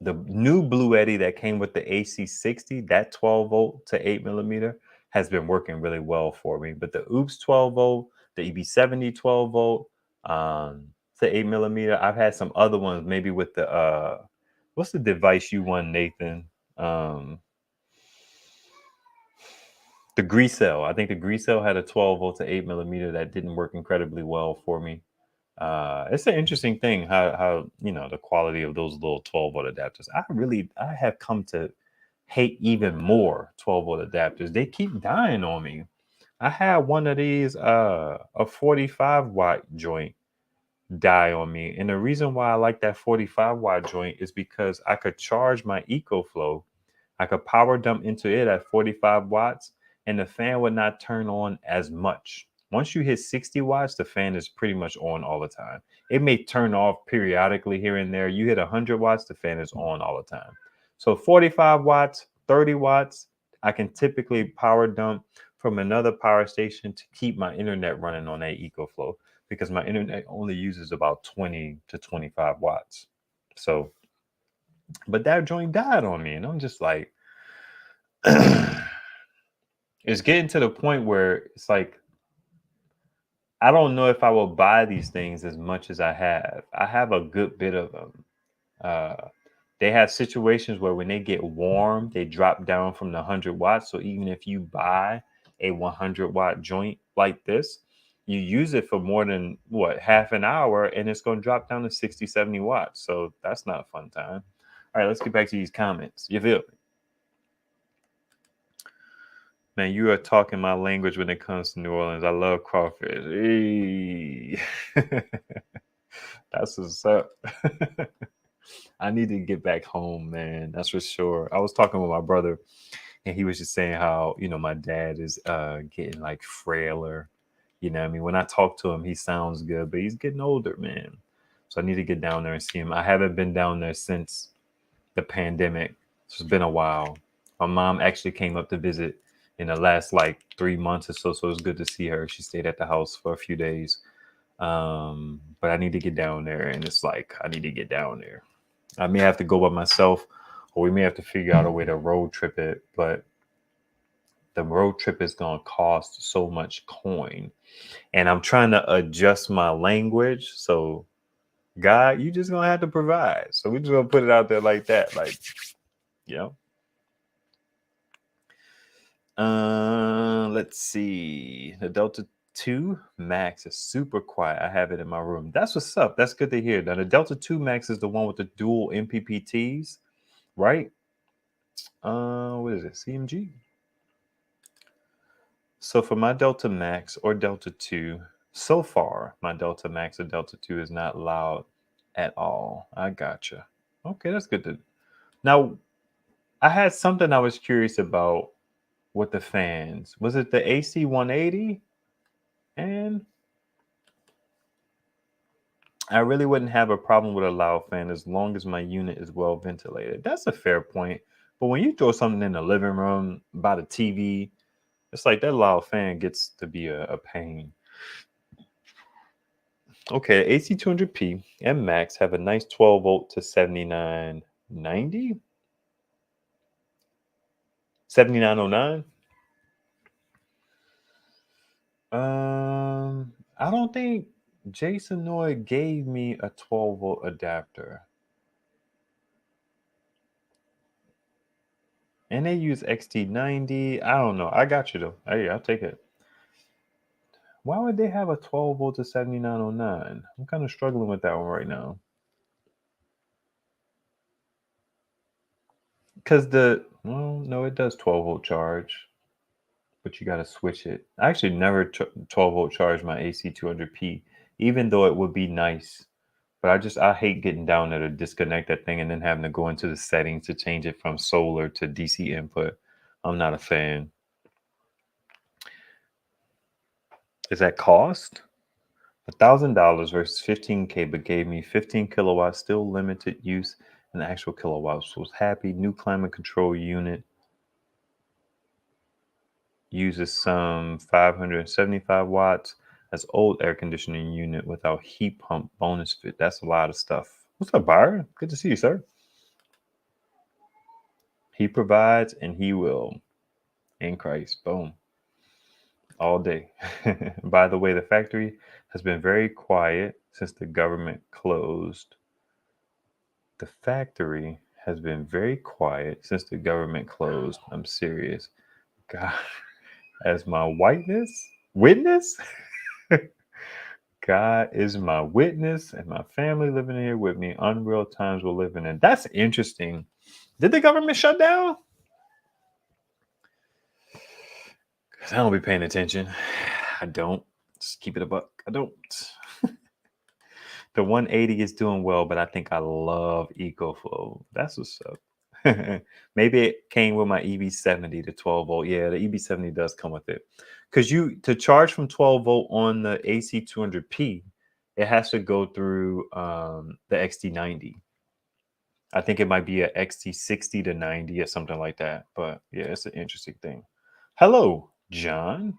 new Blue Eddy that came with the AC60, that 12 volt to 8 millimeter, has been working really well for me. But the Oops 12 volt, the EB70 12 volt, to 8mm. I've had some other ones, maybe with the what's the device you won, Nathan? The Greasel. I think the Greasel had a 12 volt to 8mm that didn't work incredibly well for me. It's an interesting thing how the quality of those little 12 volt adapters. I have come to hate even more 12 volt adapters. They keep dying on me. I had one of these a 45 watt joint die on me, and the reason why I like that 45 watt joint is because I could charge my EcoFlow. I could power dump into it at 45 watts, and the fan would not turn on as much. Once you hit 60 watts, the fan is pretty much on all the time. It may turn off periodically here and there. You hit 100 watts, the fan is on all the time. So 45 watts, 30 watts, I can typically power dump from another power station to keep my internet running on that EcoFlow, because my internet only uses about 20 to 25 watts. So, but that joint died on me, and I'm just like, it's getting to the point where it's like, I don't know if I will buy these things as much as I have. I have a good bit of them. They have situations where when they get warm, they drop down from the 100 watts. So even if you buy a 100 watt joint like this, you use it for more than half an hour, and it's going to drop down to 60, 70 watts. So that's not a fun time. All right, let's get back to these comments. You feel me? Man, you are talking my language when it comes to New Orleans. I love crawfish. Hey. That's what's up. I need to get back home, man. That's for sure. I was talking with my brother, and he was just saying how, my dad is getting like frailer. You know what I mean? When I talk to him, he sounds good, but he's getting older, man. So I need to get down there and see him. I haven't been down there since the pandemic. So it's been a while. My mom actually came up to visit in the last like 3 months or so. So it was good to see her. She stayed at the house for a few days. But I need to get down there, and it's like, I need to get down there. I may have to go by myself, or we may have to figure out a way to road trip it, but the road trip is going to cost so much coin, and I'm trying to adjust my language. So God, you just going to have to provide. So we're just going to put it out there like that. Like, let's see. The Delta 2 Max is super quiet. I have it in my room. That's what's up. That's good to hear. Now, the Delta 2 Max is the one with the dual MPPTs, right? What is it? CMG? So for my Delta Max or Delta 2, so far, my Delta Max or Delta 2 is not loud at all. I gotcha. Okay, that's good. Now, I had something I was curious about with the fans. Was it the AC 180? And I really wouldn't have a problem with a loud fan as long as my unit is well ventilated. That's a fair point. But when you throw something in the living room by the TV, it's like that loud fan gets to be a pain. Okay, AC 200p and Max have a nice 12 volt to 7990. 7909. I don't think Jason Noy gave me a 12 volt adapter. And they use XT90. I don't know. I got you though. Hey, I'll take it. Why would they have a 12 volt to 7909? I'm kind of struggling with that one right now. Because no, it does 12 volt charge, but you got to switch it. I actually never 12 volt charge my AC 200p, even though it would be nice. But I hate getting down there to disconnect that thing and then having to go into the settings to change it from solar to DC input. I'm not a fan. Is that cost? $1,000 versus $15K, but gave me 15 kilowatts, still limited use and actual kilowatts. Was happy. New climate control unit uses some 575 watts. That's old air conditioning unit without heat pump bonus fit. That's a lot of stuff. What's up, Byron? Good to see you, sir. He provides and he will in Christ. Boom. all day. By the way, the factory has been very quiet since the government closed. The factory has been very quiet since the government closed. I'm serious. God, as my witness, God is my witness, and my family living here with me. Unreal times we're living in. That's interesting. Did the government shut down? Because I don't be paying attention. I don't. Just keep it a buck. I don't. The 180 is doing well, but I think I love EcoFlow. That's what's up. Maybe it came with my EV70 to 12 volt. Yeah, the EV70 does come with it. Because to charge from 12 volt on the AC 200p, it has to go through the XT90. I think it might be a XT60 to 90 or something like that. But yeah, it's an interesting thing. Hello, John.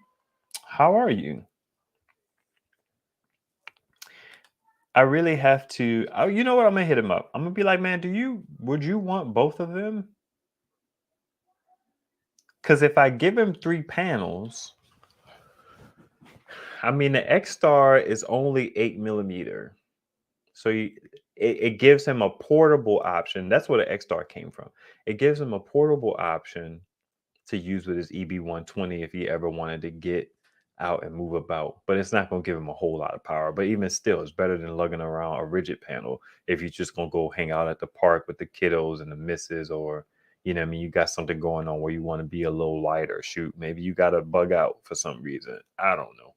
How are you? I really have to. Oh, you know what? I'm gonna hit him up. I'm gonna be like, man, would you want both of them? Because if I give him 3 panels, I mean, the X Star is only 8 millimeter, so it gives him a portable option. That's where the X Star came from. It gives him a portable option to use with his EB120 if he ever wanted to get out and move about. But it's not going to give him a whole lot of power. But even still, it's better than lugging around a rigid panel if you're just going to go hang out at the park with the kiddos and the missus, or, you know what I mean, you got something going on where you want to be a little lighter. Shoot, maybe you got to bug out for some reason. I don't know.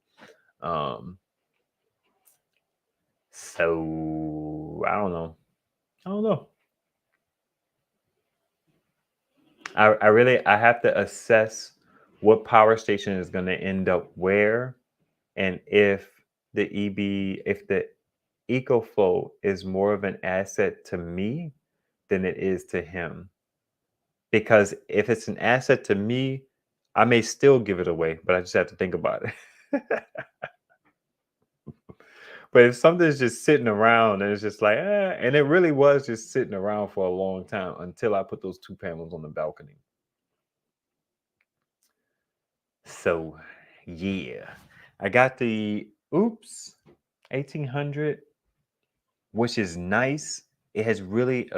So I don't know. I don't know. I have to assess what power station is going to end up where, and if the EcoFlow is more of an asset to me than it is to him. Because if it's an asset to me, I may still give it away, but I just have to think about it. But if something's just sitting around and it's just like, and it really was just sitting around for a long time until I put those 2 panels on the balcony. So, yeah, I got the 1800, which is nice. It has really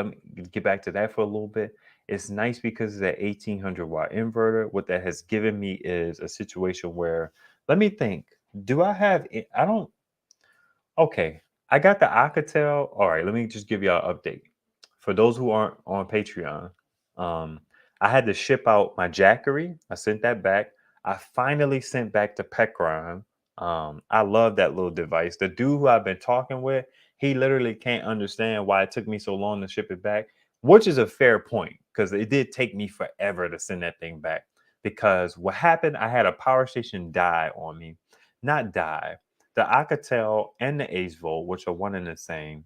get back to that for a little bit. It's nice because of that 1800-watt inverter. What that has given me is a situation where, let me think. Do I have? I don't. Okay, I got the Alcatel. All right, let me just give y'all an update. For those who aren't on Patreon, um, I had to ship out my Jackery. I sent that back. I finally sent back the Pecron. I love that little device. The dude who I've been talking with, he literally can't understand why it took me so long to ship it back, which is a fair point because it did take me forever to send that thing back. Because what happened, I had a power station die on me. Not die. The Alcatel and the Ace Volt, which are one and the same,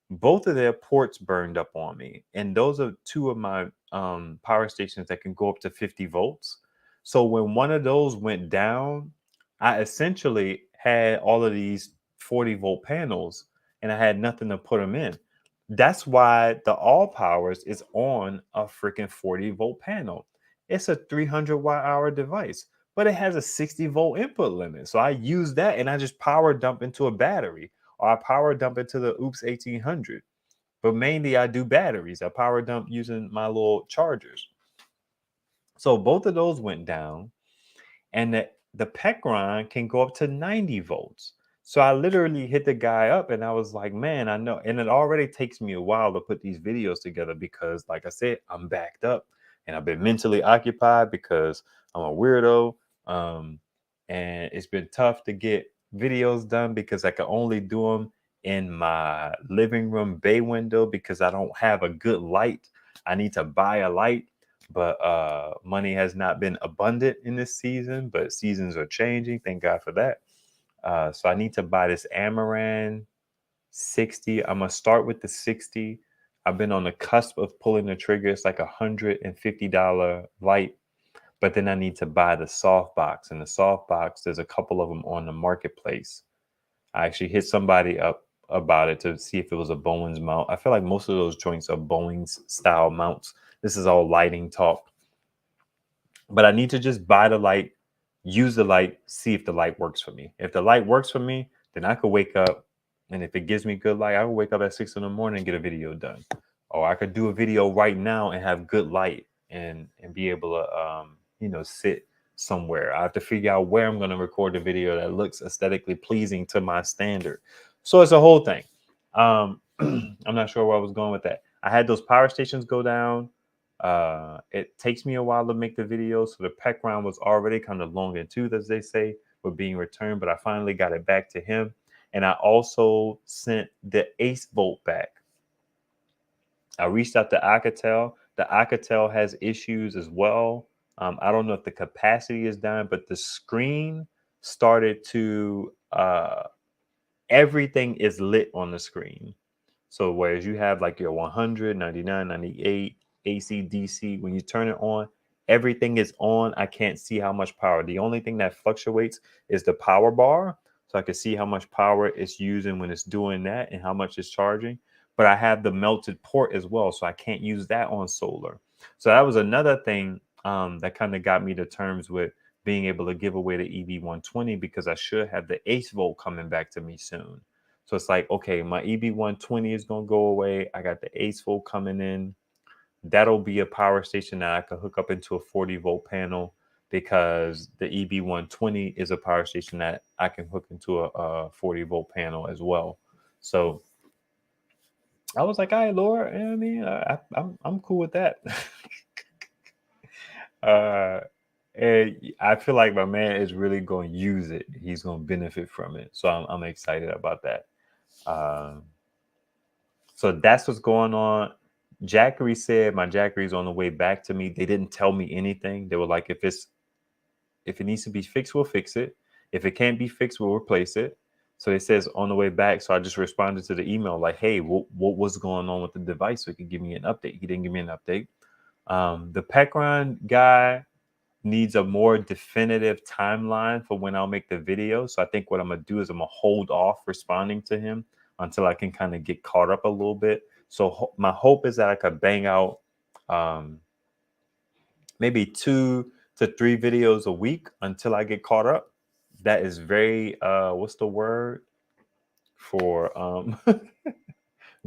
both of their ports burned up on me. And those are two of my power stations that can go up to 50 volts. So when one of those went down, I essentially had all of these 40-volt panels and I had nothing to put them in. That's why the All Powers is on a freaking 40-volt panel. It's a 300-watt-hour device, but it has a 60-volt input limit. So I use that and I just power dump into a battery, or I power dump into the 1800. But mainly I do batteries. I power dump using my little chargers. So both of those went down, and the Pecron can go up to 90 volts. So I literally hit the guy up and I was like, man, I know. And it already takes me a while to put these videos together because, like I said, I'm backed up and I've been mentally occupied because I'm a weirdo. And it's been tough to get videos done because I can only do them in my living room bay window because I don't have a good light. I need to buy a light, but money has not been abundant in this season, but seasons are changing. Thank God for that. So I need to buy this Amaran 60. I'm gonna start with the 60. I've been on the cusp of pulling the trigger. It's like $150 light, but then I need to buy the soft box. And the soft box, there's a couple of them on the marketplace. I actually hit somebody up about it to see if it was a Bowens mount. I feel like most of those joints are Bowens style mounts. This is all lighting talk. But I need to just buy the light, use the light, see if the light works for me. If the light works for me, then I could wake up, and if it gives me good light, I will wake up at 6 in the morning and get a video done. Or I could do a video right now and have good light and be able to sit somewhere. I have to figure out where I'm going to record the video that looks aesthetically pleasing to my standard. So it's a whole thing. I'm not sure where I was going with that. I had those power stations go down. It takes me a while to make the video, so the PEC round was already kind of long in tooth, as they say, with being returned, but I finally got it back to him. And I also sent the Ace Volt back. I reached out to Alcatel. The Alcatel has issues as well. I don't know if the capacity is down, but the screen started to everything is lit on the screen. So whereas you have like your 100, 99, 98, AC, DC, when you turn it on, everything is on. I can't see how much power. The only thing that fluctuates is the power bar. So I can see how much power it's using when it's doing that and how much it's charging. But I have the melted port as well, so I can't use that on solar. So that was another thing that kind of got me to terms with being able to give away the EB120, because I should have the Ace Volt coming back to me soon. So it's like, okay, my EB120 is going to go away. I got the Ace Volt coming in. That'll be a power station that I can hook up into a 40 volt panel, because the EB120 is a power station that I can hook into a 40 volt panel as well. So I was like, all right, Laura, I mean, I'm cool with that. And I feel like my man is really going to use it. He's going to benefit from it. So I'm excited about that. So that's what's going on. Jackery said my Jackery's on the way back to me. They didn't tell me anything. They were like, if it needs to be fixed, we'll fix it. If it can't be fixed, we'll replace it. So it says on the way back. So I just responded to the email like, hey, what was going on with the device? So he could give me an update. He didn't give me an update. The Pecron guy needs a more definitive timeline for when I'll make the video. So I think what I'm going to do is I'm going to hold off responding to him until I can kind of get caught up a little bit. So my hope is that I could bang out maybe 2 to 3 videos a week until I get caught up. That is very, what's the word for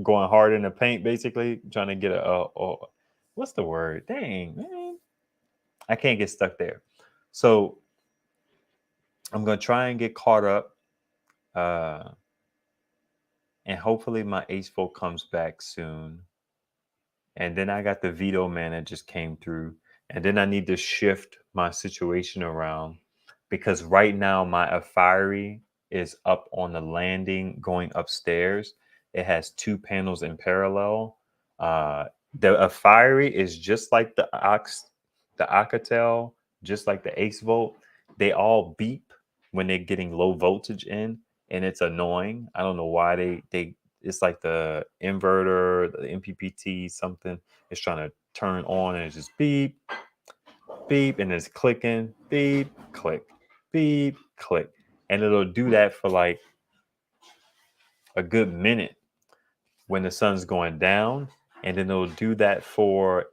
going hard in the paint, basically trying to get what's the word? Dang, man. I can't get stuck there. So I'm going to try and get caught up. And hopefully my Ace Volt comes back soon. And then I got the Veto Man that just came through. And then I need to shift my situation around, because right now my Afiri is up on the landing going upstairs. It has 2 panels in parallel. The Afiri is just like the Alcatel, just like the Ace Volt. They all beep when they're getting low voltage in, and it's annoying. I don't know why they it's like the inverter, the MPPT, something is trying to turn on, and it's just beep, beep, and it's clicking, beep, click, beep, click. And it'll do that for like a good minute when the sun's going down. And then it'll do that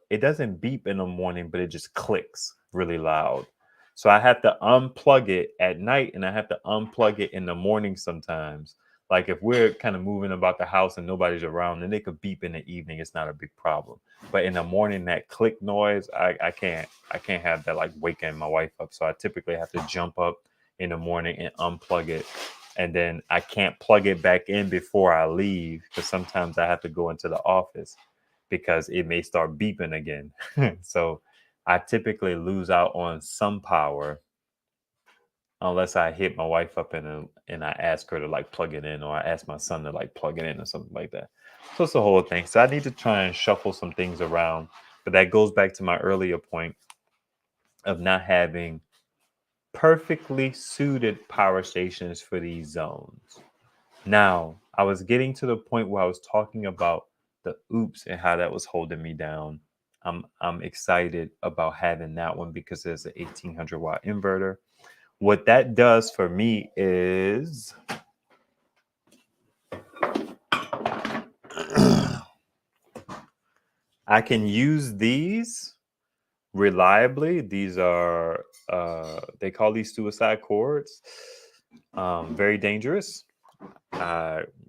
it doesn't beep in the morning, but it just clicks really loud. So I have to unplug it at night, and I have to unplug it in the morning sometimes. Like if we're kind of moving about the house and nobody's around, then they could beep in the evening. It's not a big problem. But in the morning, that click noise, I can't have that like waking my wife up. So I typically have to jump up in the morning and unplug it. And then I can't plug it back in before I leave, because sometimes I have to go into the office because it may start beeping again. So I typically lose out on some power unless I hit my wife up and I ask her to like plug it in, or I ask my son to like plug it in or something like that. So it's the whole thing. So I need to try and shuffle some things around. But that goes back to my earlier point of not having perfectly suited power stations for these zones. Now, I was getting to the point where I was talking about the oops and how that was holding me down. I'm excited about having that one because there's an 1800 watt inverter. What that does for me is I can use these reliably, these are they call these suicide cords. Very dangerous.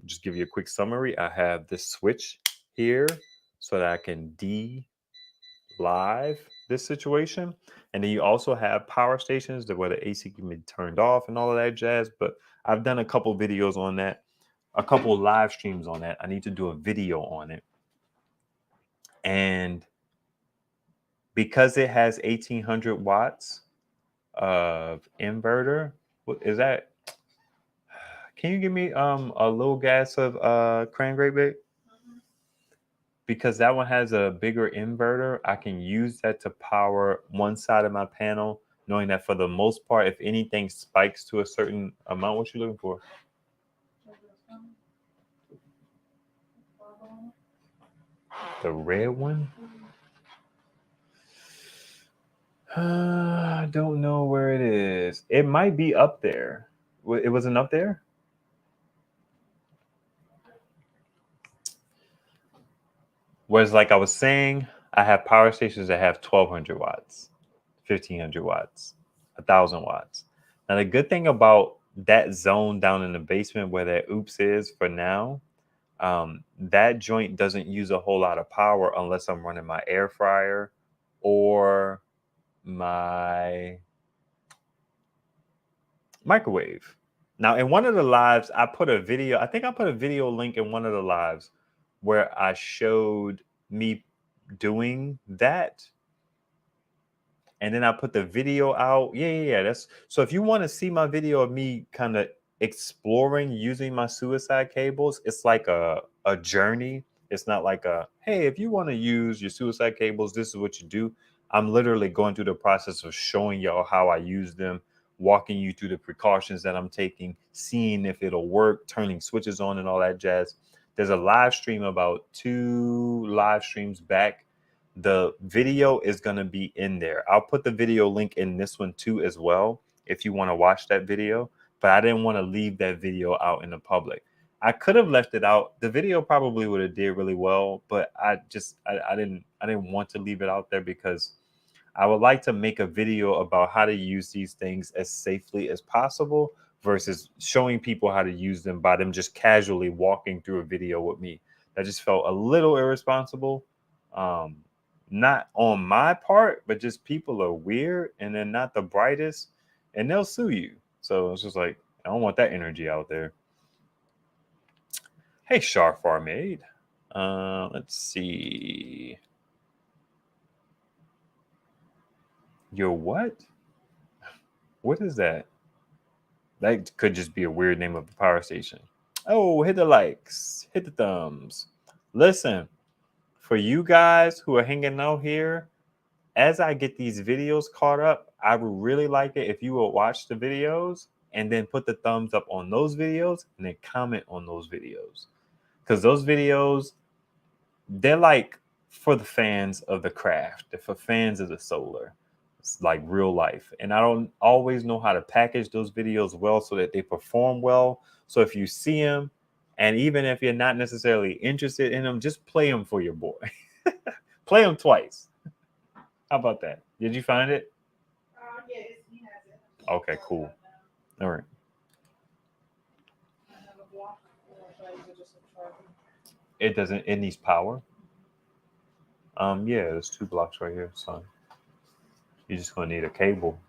Just give you a quick summary. I have this switch here so that I can live this situation. And then you also have power stations that where the AC can be turned off and all of that jazz. But I've done a couple videos on that, a couple live streams on that. I need to do a video on it. And because it has 1800 watts of inverter, what is that? Can you give me a little gas of cranberry bait? Because that one has a bigger inverter, I can use that to power one side of my panel, knowing that for the most part, if anything spikes to a certain amount, what you looking for? The red one? I don't know where it is. It might be up there. It wasn't up there? Whereas, like I was saying, I have power stations that have 1200 watts, 1500 watts, 1000 watts. Now, the good thing about that zone down in the basement where that oops is for now, that joint doesn't use a whole lot of power unless I'm running my air fryer or my microwave. Now, in one of the lives, I put a video, I think I put a video link in one of the lives where I showed me doing that. And then I put the video out. Yeah. That's so if you want to see my video of me kind of exploring using my suicide cables, it's like a journey. It's not like a, hey, if you want to use your suicide cables, this is what you do. I'm literally going through the process of showing y'all how I use them, walking you through the precautions that I'm taking, seeing if it'll work, turning switches on and all that jazz. There's a live stream about 2 live streams back. The video is going to be in there. I'll put the video link in this one too as well if you want to watch that video, but I didn't want to leave that video out in the public. I could have left it out. The video probably would have did really well, but I didn't want to leave it out there because I would like to make a video about how to use these things as safely as possible versus showing people how to use them by them just casually walking through a video with me. That just felt a little irresponsible. Not on my part, but just people are weird and they're not the brightest and they'll sue you. So it's just like, I don't want that energy out there. Hey, Sharfar Maid. Let's see. Yo, what? What is that? That could just be a weird name of a power station. Oh, hit the likes, hit the thumbs. Listen, for you guys who are hanging out here, as I get these videos caught up, I would really like it if you would watch the videos and then put the thumbs up on those videos and then comment on those videos. Because those videos, they're like for the fans of the craft, they're for fans of the solar. It's like real life. And I don't always know how to package those videos well so that they perform well. So if you see them, and even if you're not necessarily interested in them, just play them for your boy. Play them twice. How about that? Did you find it? Yes, he has it. Okay, cool. All right. It doesn't, it needs power. Yeah, there's 2 blocks right here, son. You're just gonna need a cable.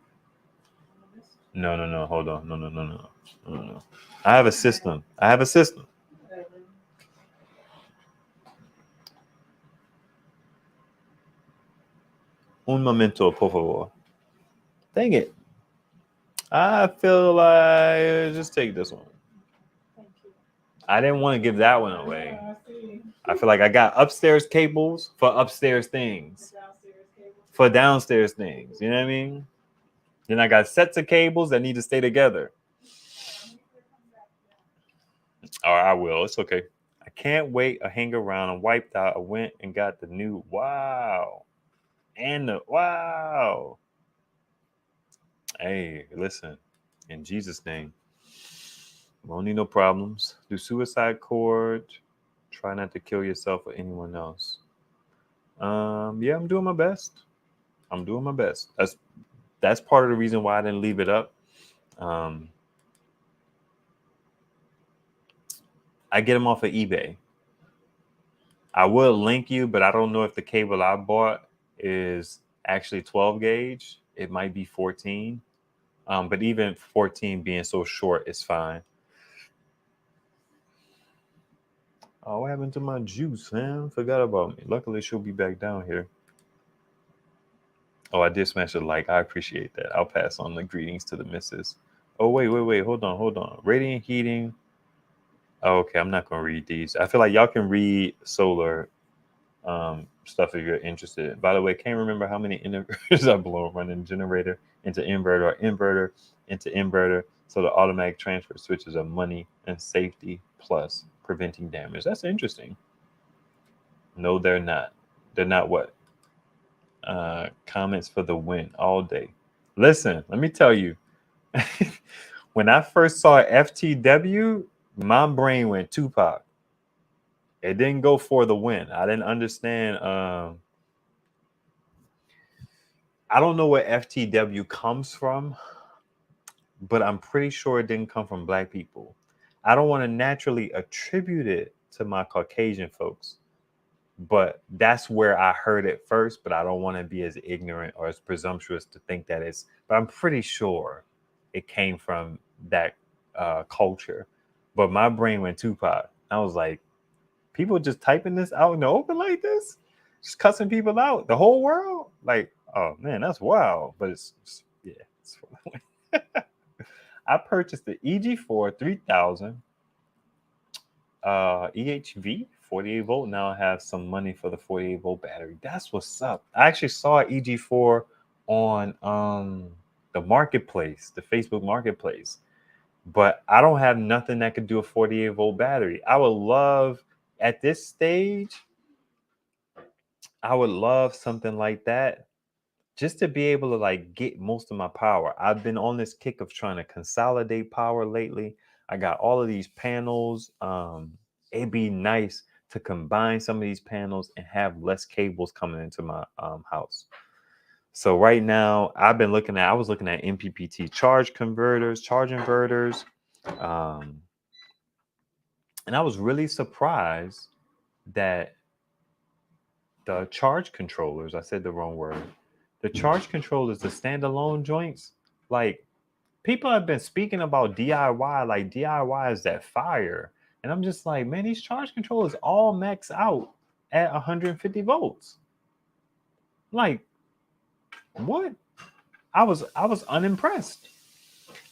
No. Hold on. No. I have a system. Un momento, por favor. Dang it. I feel like just take this one. Thank you. I didn't want to give that one away. I feel like I got upstairs cables for upstairs things. For downstairs things. You know what I mean? Then I got sets of cables that need to stay together. All right, I will. It's okay. I can't wait. I hang around and wiped out. I went and got the new wow. And the wow. Hey, listen. In Jesus' name. Won't need no problems. Do suicide cord. Try not to kill yourself or anyone else. Yeah, I'm doing my best. I'm doing my best. That's part of the reason why I didn't leave it up. I get them off of eBay. I will link you, but I don't know if the cable I bought is actually 12 gauge. It might be 14. But even 14 being so short is fine. Oh, what happened to my juice, man? Forgot about me. Luckily, she'll be back down here. Oh, I did smash a like. I appreciate that. I'll pass on the greetings to the missus. Oh, wait. Hold on. Radiant heating. Oh, okay, I'm not going to read these. I feel like y'all can read solar stuff if you're interested. By the way, can't remember how many inverters I blow running generator into inverter or inverter into inverter. So the automatic transfer switches are money and safety plus preventing damage. That's interesting. No, they're not. They're not what? Comments for the win all day. Listen, let me tell you. When I first saw FTW, my brain went Tupac. It didn't go for the win. I didn't understand. I don't know where FTW comes from, but I'm pretty sure it didn't come from Black people. I don't want to naturally attribute it to my Caucasian folks, but that's where I heard it first. But I don't want to be as ignorant or as presumptuous to think that it's, but I'm pretty sure it came from that culture. But my brain went Tupac. I was like, people just typing this out in the open like this? Just cussing people out? The whole world? Like, oh man, that's wild. But it's yeah, it's I purchased the EG4 3000 EHV 48 volt. Now I have some money for the 48 volt battery. That's what's up. I actually saw EG4 on the marketplace, the Facebook marketplace. But I don't have nothing that could do a 48 volt battery. I would love at this stage, I would love something like that just to be able to like get most of my power. I've been on this kick of trying to consolidate power lately. I got all of these panels. It'd be nice to combine some of these panels and have less cables coming into my house. So right now I was looking at MPPT charge inverters. And I was really surprised that the charge controllers, I said the wrong word. The charge controllers, the standalone joints, like people have been speaking about DIY, like DIY is that fire. And I'm just like, man, these charge controllers all max out at 150 volts. Like, what? I was unimpressed.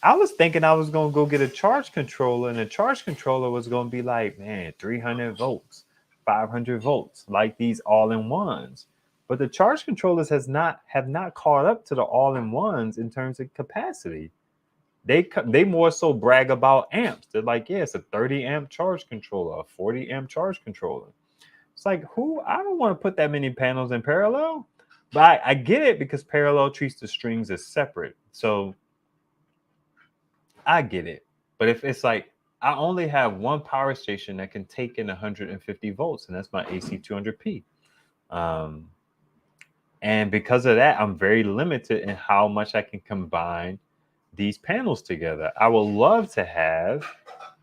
I was thinking I was gonna go get a charge controller, and the charge controller was gonna be like, man, 300 volts, 500 volts, like these all-in-ones. But the charge controllers have not caught up to the all-in-ones in terms of capacity. They more so brag about amps. They're like, yeah, it's a 30 amp charge controller, a 40 amp charge controller. It's like, I don't want to put that many panels in parallel. But I get it because parallel treats the strings as separate. So I get it. But if it's like, I only have one power station that can take in 150 volts, and that's my AC 200p. And because of that, I'm very limited in how much I can combine these panels together. I would love to have,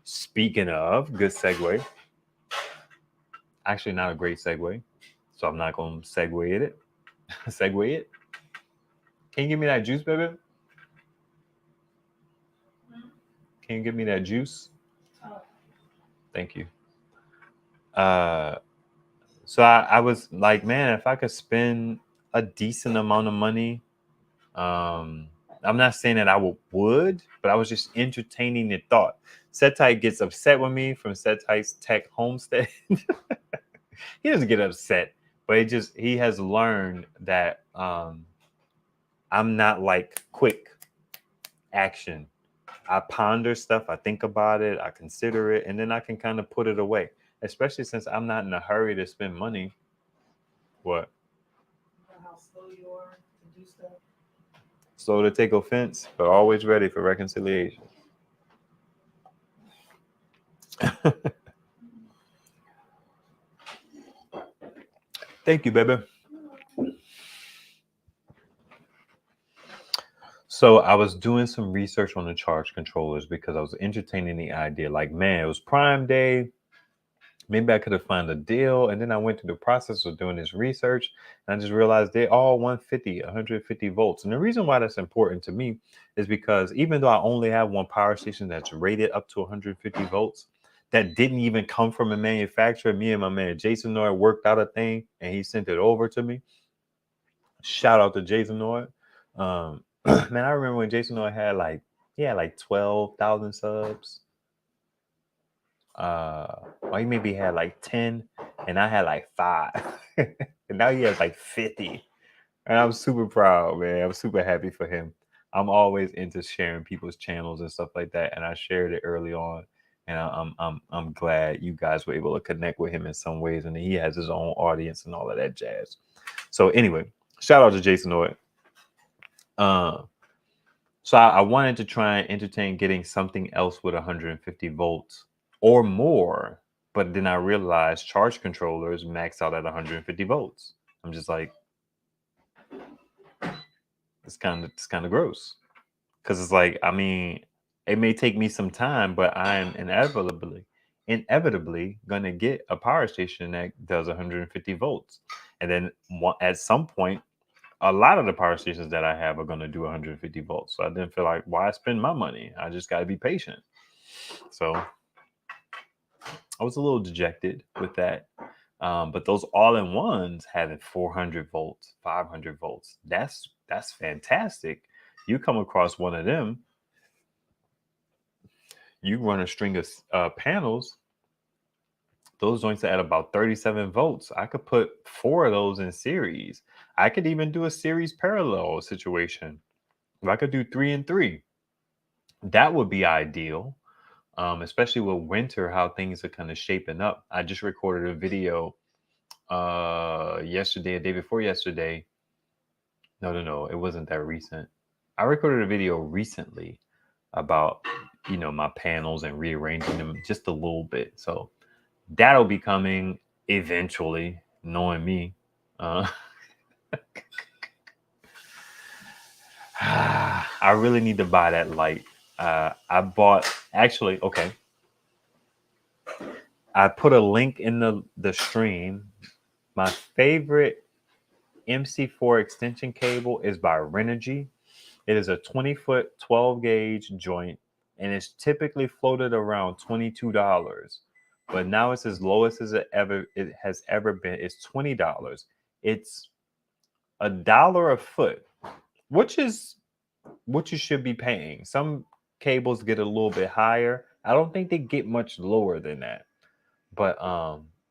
speaking of, good segue. Actually, not a great segue. So I'm not going to segue it. Segue it. Can you give me that juice, baby? Can you give me that juice? Thank you. So I was like, man, if I could spend a decent amount of money, I'm not saying that I would, but I was just entertaining the thought. Setai gets upset with me from Setai's Tech Homestead. He doesn't get upset, but he has learned that I'm not like quick action. I ponder stuff, I think about it, I consider it, and then I can kind of put it away. Especially since I'm not in a hurry to spend money. What? You know how slow you are to do stuff. Slow to take offense, but always ready for reconciliation. Thank you, baby. So I was doing some research on the charge controllers because I was entertaining the idea, like, man, it was Prime Day. Maybe I could have found a deal. And then I went through the process of doing this research, and I just realized they all 150 volts. And the reason why that's important to me is because even though I only have one power station that's rated up to 150 volts, that didn't even come from a manufacturer. Me and my man Jason Noy worked out a thing and he sent it over to me. Shout out to Jason Noy. Man, I remember when Jason Noy had like 12,000 subs. Or he maybe had like 10 and I had like 5. And now he has like 50. And I'm super proud, man. I'm super happy for him. I'm always into sharing people's channels and stuff like that, and I shared it early on. And I'm glad you guys were able to connect with him in some ways, and he has his own audience and all of that jazz. So anyway, shout out to Jason Noy. So I wanted to try and entertain getting something else with 150 volts or more, but then I realized charge controllers max out at 150 volts. I'm just like, it's kind of gross, because it's like, I mean, it may take me some time, but I'm inevitably gonna get a power station that does 150 volts, and then at some point, a lot of the power stations that I have are going to do 150 volts. So I didn't feel like, why spend my money? I just got to be patient. So I was a little dejected with that. But those all-in-ones having 400 volts, 500 volts, that's fantastic. You come across one of them, you run a string of panels. Those joints are at about 37 volts. I could put 4 of those in series. I could even do a series parallel situation. If I could do 3 and 3, that would be ideal, especially with winter, how things are kind of shaping up. I just recorded a video yesterday, a day before yesterday. No, it wasn't that recent. I recorded a video recently about, my panels and rearranging them just a little bit. So that'll be coming eventually, knowing me. I really need to buy that light. I bought, actually, okay. I put a link in the stream. My favorite MC4 extension cable is by Renogy. It is a 20-foot, 12-gauge joint, and it's typically floated around $22. But now it's as low as it has ever been. It's $20. It's $1 a foot, which is what you should be paying. Some cables get a little bit higher. I don't think they get much lower than that. But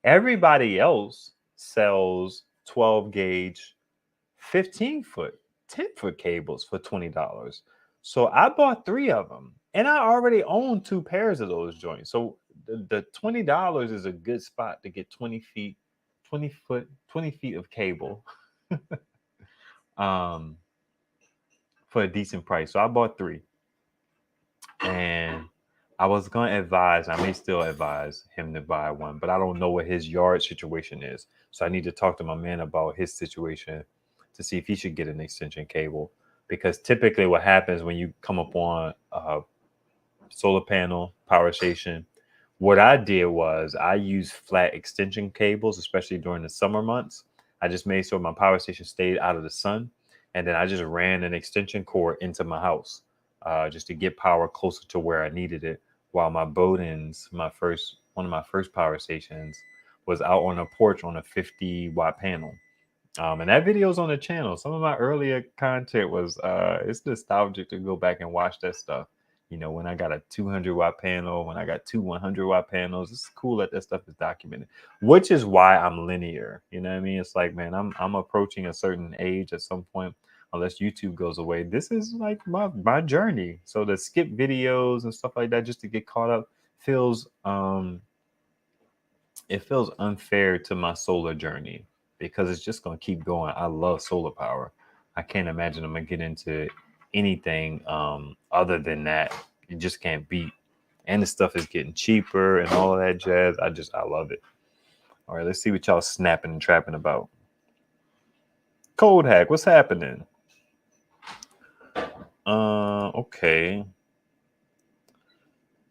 everybody else sells 12 gauge, 15-foot, 10-foot cables for $20. So I bought 3 of them, and I already own 2 pairs of those joints. So the $20 is a good spot to get 20 feet of cable for a decent price. So I bought 3. And I was going to advise, I may still advise him to buy one, but I don't know what his yard situation is. So I need to talk to my man about his situation to see if he should get an extension cable. Because typically what happens when you come upon a solar panel power station, what I did was I used flat extension cables, especially during the summer months. I just made sure my power station stayed out of the sun. And then I just ran an extension cord into my house. Just to get power closer to where I needed it. While my Bowden's, one of my first power stations, was out on a porch on a 50-watt panel. And that video's on the channel. Some of my earlier content was, it's nostalgic to go back and watch that stuff. When I got a 200-watt panel, when I got 2 100-watt panels, it's cool that stuff is documented, which is why I'm linear. You know what I mean? It's like, man, I'm approaching a certain age at some point. Unless YouTube goes away, this is like my journey. So to skip videos and stuff like that just to get caught up feels it feels unfair to my solar journey, because it's just gonna keep going. I love solar power. I can't imagine I'm gonna get into anything other than that. You just can't beat. And the stuff is getting cheaper and all of that jazz. I love it. All right, let's see what y'all snapping and trapping about. Code hack, what's happening? Okay.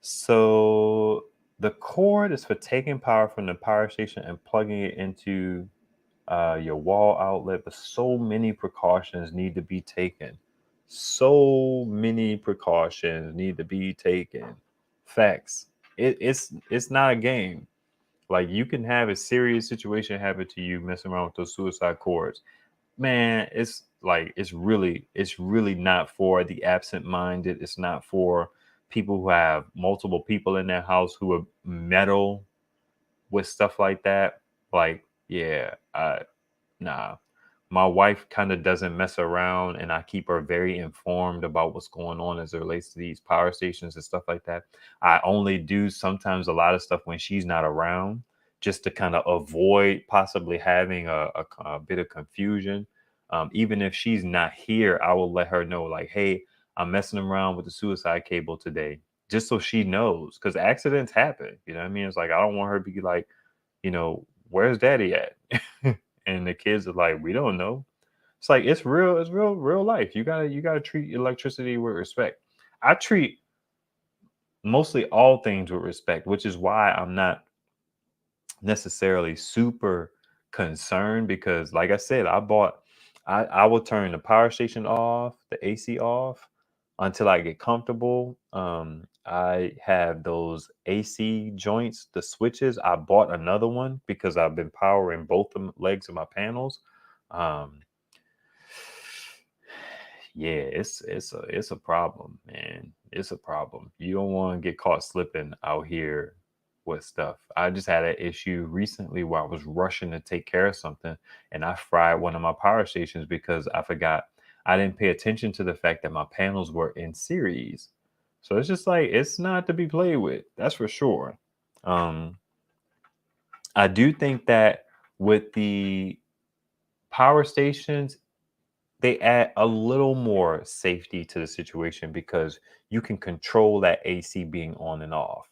So the cord is for taking power from the power station and plugging it into your wall outlet, but so many precautions need to be taken. So many precautions need to be taken. Facts. It's not a game. Like you can have a serious situation happen to you messing around with those suicide cords. Man, it's like it's really not for the absent-minded. It's not for people who have multiple people in their house who are meddle with stuff like that. Like, yeah, nah. My wife kind of doesn't mess around, and I keep her very informed about what's going on as it relates to these power stations and stuff like that. I only do sometimes a lot of stuff when she's not around, just to kind of avoid possibly having a bit of confusion. Even if she's not here, I will let her know, like, hey, I'm messing around with the suicide cable today, just so she knows, because accidents happen. You know what I mean? It's like I don't want her to be like, where's daddy at? And the kids are like, we don't know. It's like real life. You gotta treat electricity with respect. I treat mostly all things with respect, which is why I'm not necessarily super concerned, because like I said, I will turn the power station off, the AC off, until I get comfortable. I have those AC joints, the switches. I bought another one because I've been powering both legs of my panels. Um, yeah, it's a problem, man. It's a problem. You don't want to get caught slipping out here with stuff. I just had an issue recently where I was rushing to take care of something, and I fried one of my power stations because I didn't pay attention to the fact that my panels were in series. So it's just like it's not to be played with. That's for sure. Um, I do think that with the power stations, they add a little more safety to the situation because you can control that AC being on and off.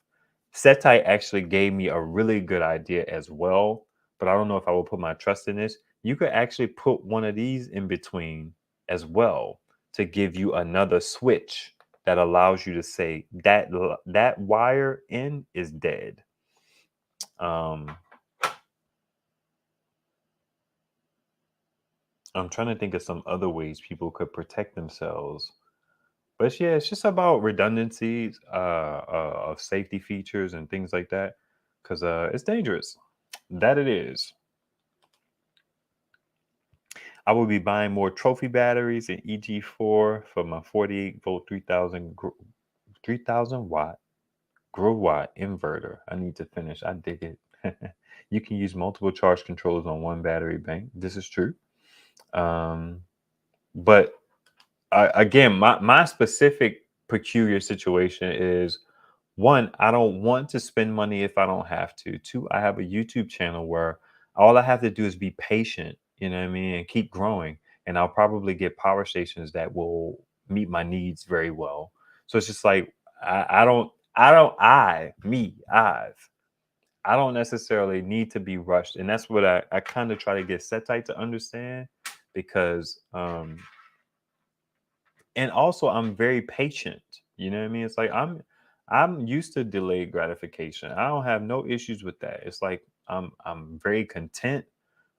Setai actually gave me a really good idea as well, but I don't know if I will put my trust in this. You could actually put one of these in between as well to give you another switch that allows you to say that wire in is dead. Um, I'm trying to think of some other ways people could protect themselves. But yeah, it's just about redundancies of safety features and things like that, because it's dangerous. That it is. I will be buying more trophy batteries and EG4 for my 48 volt 3000 watt grow watt inverter. I need to finish. I dig it. You can use multiple charge controllers on one battery bank. This is true. Um, but again, my specific peculiar situation is, one, I don't want to spend money if I don't have to. Two, I have a YouTube channel where all I have to do is be patient, you know what I mean, and keep growing. And I'll probably get power stations that will meet my needs very well. So it's just like I don't necessarily need to be rushed. And that's what I kind of try to get Setite to understand, because and also I'm very patient. You know what I mean? It's like I'm used to delayed gratification. I don't have no issues with that. It's like I'm very content.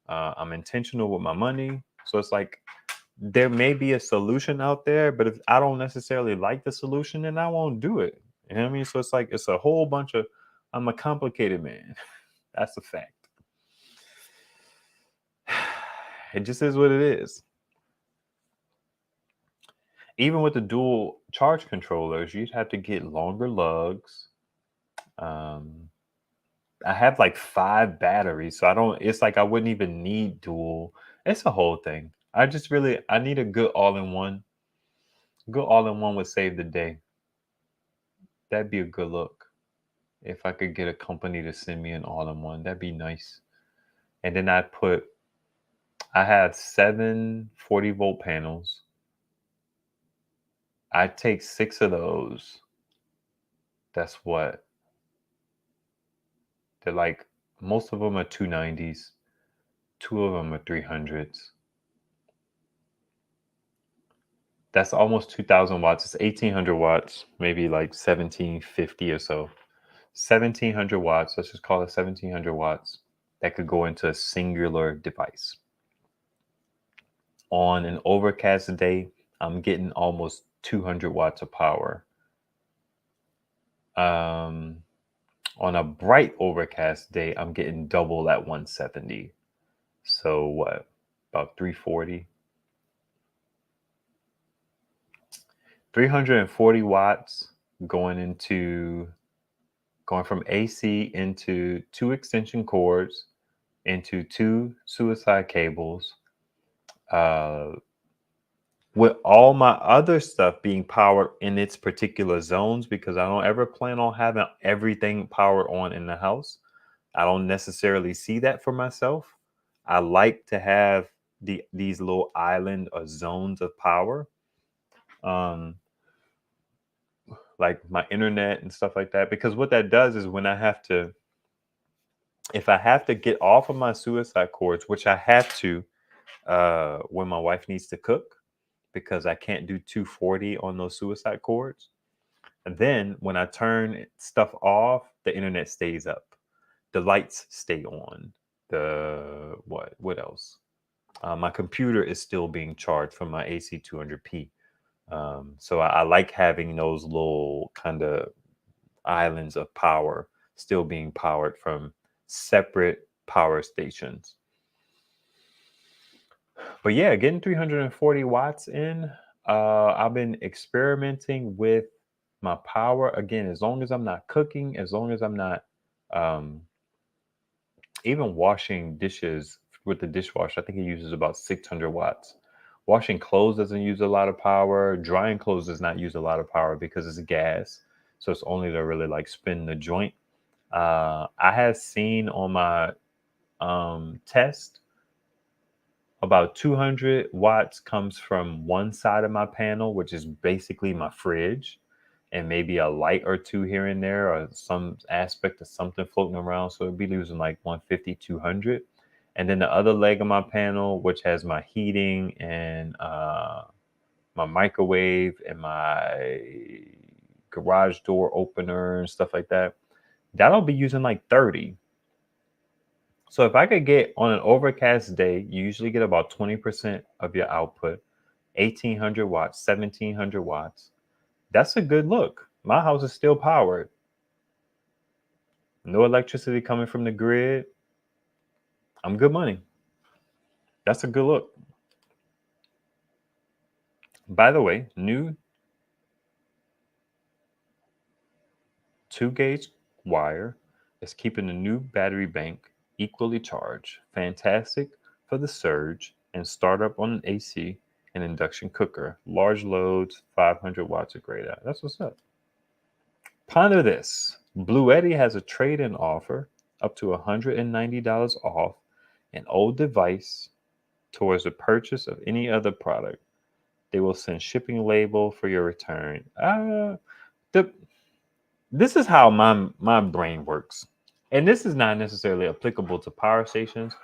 I'm intentional with my money. So it's like there may be a solution out there, but if I don't necessarily like the solution, then I won't do it. You know what I mean? So it's like it's a whole bunch of I'm a complicated man. That's a fact. It just is what it is. Even with the dual charge controllers, you'd have to get longer lugs. Um, I have like 5 batteries, so I don't. It's like I wouldn't even need dual. It's a whole thing. I need a good all-in-one. Good all-in-one would save the day. That'd be a good look. If I could get a company to send me an all-in-one, that'd be nice. And then I have 7 40-volt panels. I take 6 of those. That's what they're like. Most of them are 290s. 2 of them are 300s. That's almost 2,000 watts. It's 1,800 watts, maybe like 1,750 or so. 1,700 watts. Let's just call it 1,700 watts. That could go into a singular device. On an overcast day, I'm getting almost 200 watts of power. On a bright overcast day, I'm getting double at 170. So what? About 340. 340 watts going from AC into 2 extension cords, into 2 suicide cables, with all my other stuff being powered in its particular zones, because I don't ever plan on having everything powered on in the house. I don't necessarily see that for myself. I like to have these little island or zones of power, like my internet and stuff like that. Because what that does is if I have to get off of my suicide cords, which I have to when my wife needs to cook, because I can't do 240 on those suicide cords. And then when I turn stuff off, the internet stays up. The lights stay on. What else? My computer is still being charged from my AC 200p. So I like having those little kind of islands of power still being powered from separate power stations. But yeah, getting 340 watts in. I've been experimenting with my power again. As long as I'm not cooking, as long as I'm not even washing dishes with the dishwasher, I think it uses about 600 watts. Washing clothes doesn't use a lot of power. Drying clothes does not use a lot of power because it's gas. So it's only to really like spin the joint. I have seen on my test about 200 watts comes from one side of my panel, which is basically my fridge, and maybe a light or two here and there, or some aspect of something floating around. So it'd be losing like 150, 200. And then the other leg of my panel, which has my heating and my microwave and my garage door opener and stuff like that, that'll be using like 30. So if I could get on an overcast day, you usually get about 20% of your output, 1,800 watts, 1,700 watts. That's a good look. My house is still powered. No electricity coming from the grid. I'm good money. That's a good look. By the way, new 2-gauge wire is keeping the new battery bank equally charged. Fantastic for the surge and startup on an AC and induction cooker. Large loads, 500 watts or greater. That's what's up. Ponder this. BougeRV has a trade-in offer up to $190 off an old device towards the purchase of any other product. They will send shipping label for your return. This is how my brain works. And this is not necessarily applicable to power stations,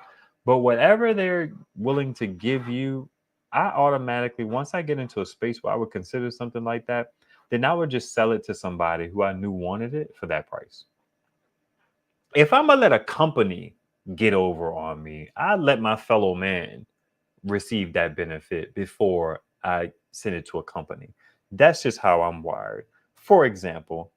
but whatever they're willing to give you, I automatically, once I get into a space where I would consider something like that, then I would just sell it to somebody who I knew wanted it for that price. If I'm gonna let a company get over on me, I let my fellow man receive that benefit before I send it to a company. That's just how I'm wired. For example,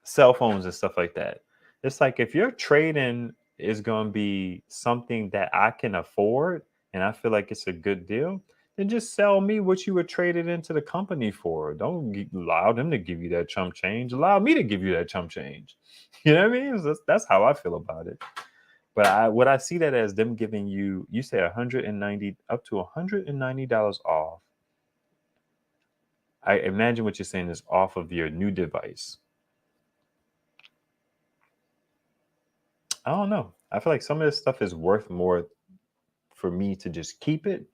cell phones and stuff like that. It's like if your trade-in is going to be something that I can afford and I feel like it's a good deal, then just sell me what you would trade it into the company for. Don't allow them to give you that chump change. Allow me to give you that chump change. You know what I mean? That's how I feel about it. But what I see that as them giving you say 190 up to $190 off. I imagine what you're saying is off of your new device. I don't know. I feel like some of this stuff is worth more for me to just keep it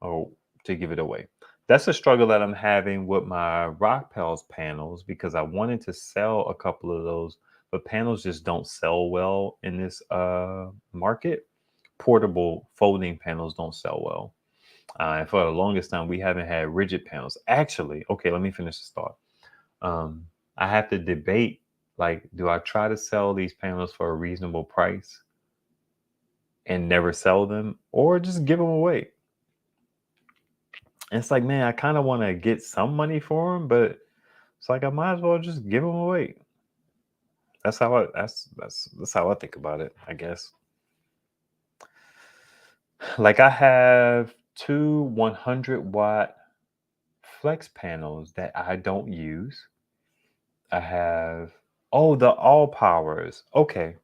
or to give it away. That's a struggle that I'm having with my Rock Pals panels, because I wanted to sell a couple of those, but panels just don't sell well in this market. Portable folding panels don't sell well. And for the longest time, we haven't had rigid panels. Actually, okay, let me finish this thought. I have to debate, like, do I try to sell these panels for a reasonable price and never sell them, or just give them away? And it's like, man, I kind of want to get some money for them, but it's like I might as well just give them away. That's how that's how I think about it, I guess. Like, I have two 100-watt flex panels that I don't use. I have the all powers. Okay.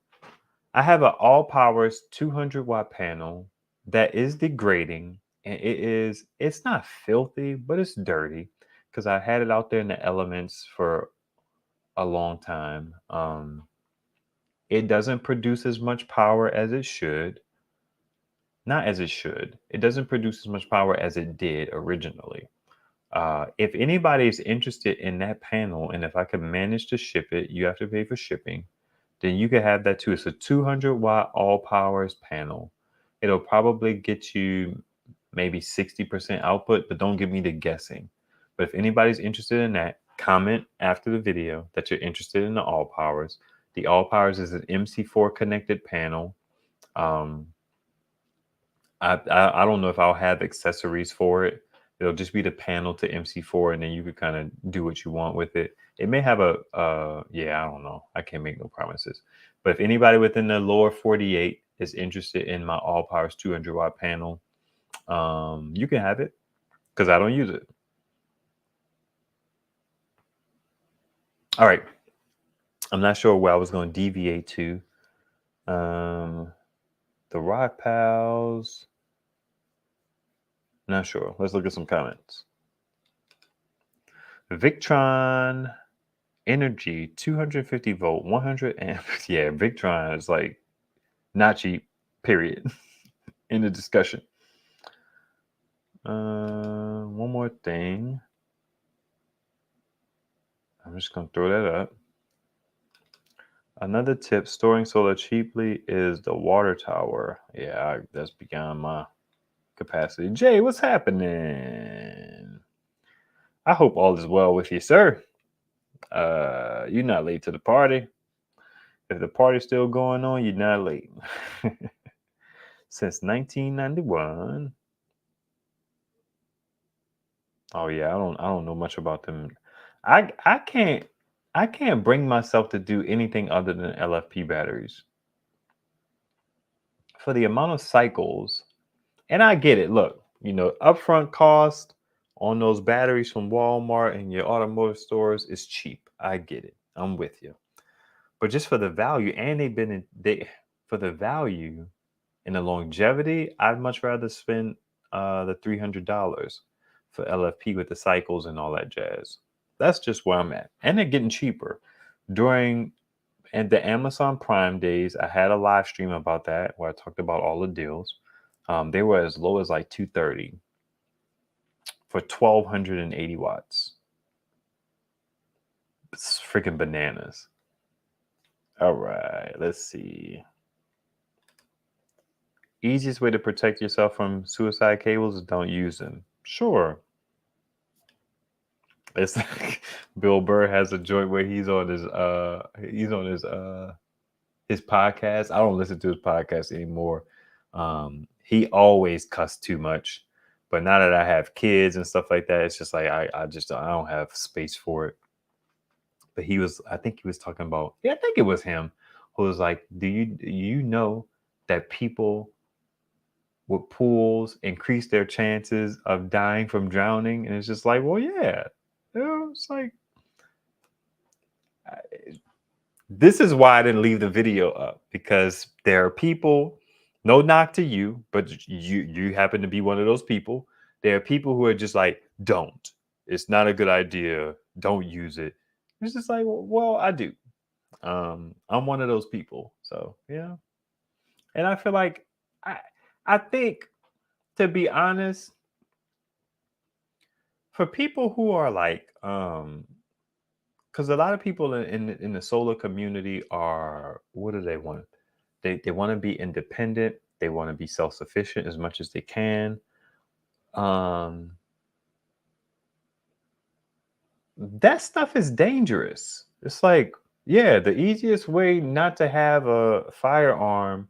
I have an all powers 200-watt panel that is degrading, and it's not filthy, but it's dirty because I had it out there in the elements for a long time. It doesn't produce as much power as it should. Not as it should. It doesn't produce as much power as it did originally. If anybody is interested in that panel, and if I could manage to ship it, you have to pay for shipping, then you can have that too. It's a 200-watt all powers panel. It'll probably get you maybe 60% output, but don't get me to guessing. But if anybody's interested in that, comment after the video that you're interested in the all powers. The all powers is an MC4 connected panel. I don't know if I'll have accessories for it. It'll just be the panel to MC4, and then you could kind of do what you want with it. It may have yeah, I don't know. I can't make no promises. But if anybody within the lower 48 is interested in my all powers 200-watt panel, you can have it because I don't use it. All right. I'm not sure where I was going to deviate to. The Rock Pals. Not sure. Let's look at some comments. Victron Energy 250 volt 100 amps. Yeah, Victron is like not cheap, period. In the discussion. One more thing. I'm just gonna throw that up. Another tip: storing solar cheaply is the water tower. Yeah, that's beyond my capacity. Jay, what's happening? I hope all is well with you, sir. You're not late to the party. If the party's still going on, you're not late. Since 1991. Oh yeah, I don't know much about them. I can't bring myself to do anything other than LFP batteries. For the amount of cycles, and I get it. Look, upfront cost on those batteries from Walmart and your automotive stores is cheap. I get it. I'm with you. But just for the value, and for the value and the longevity, I'd much rather spend the $300 for LFP with the cycles and all that jazz. That's just where I'm at, and they're getting cheaper. During the Amazon Prime days, I had a live stream about that where I talked about all the deals. They were as low as like $230 for 1,280 watts. It's freaking bananas. All right, let's see. Easiest way to protect yourself from suicide cables is don't use them. Sure. It's Bill Burr has a joint where he's on his podcast. I don't listen to his podcast anymore. He always cussed too much. But now that I have kids and stuff like that, it's just like I don't have space for it. But I think he was talking about, I think it was him who was like, do you know that people with pools increase their chances of dying from drowning? And it's just like, well, yeah. It's like, this is why I didn't leave the video up, because there are people, no knock to you, but you happen to be one of those people. There are people who are just like, don't. It's not a good idea. Don't use it. It's just like, well, I do. I'm one of those people. So yeah. And I feel like I think, to be honest, for people who are like, because a lot of people in the solar community are, what do they want? They want to be independent. They want to be self-sufficient as much as they can. That stuff is dangerous. It's like, yeah, the easiest way not to have a firearm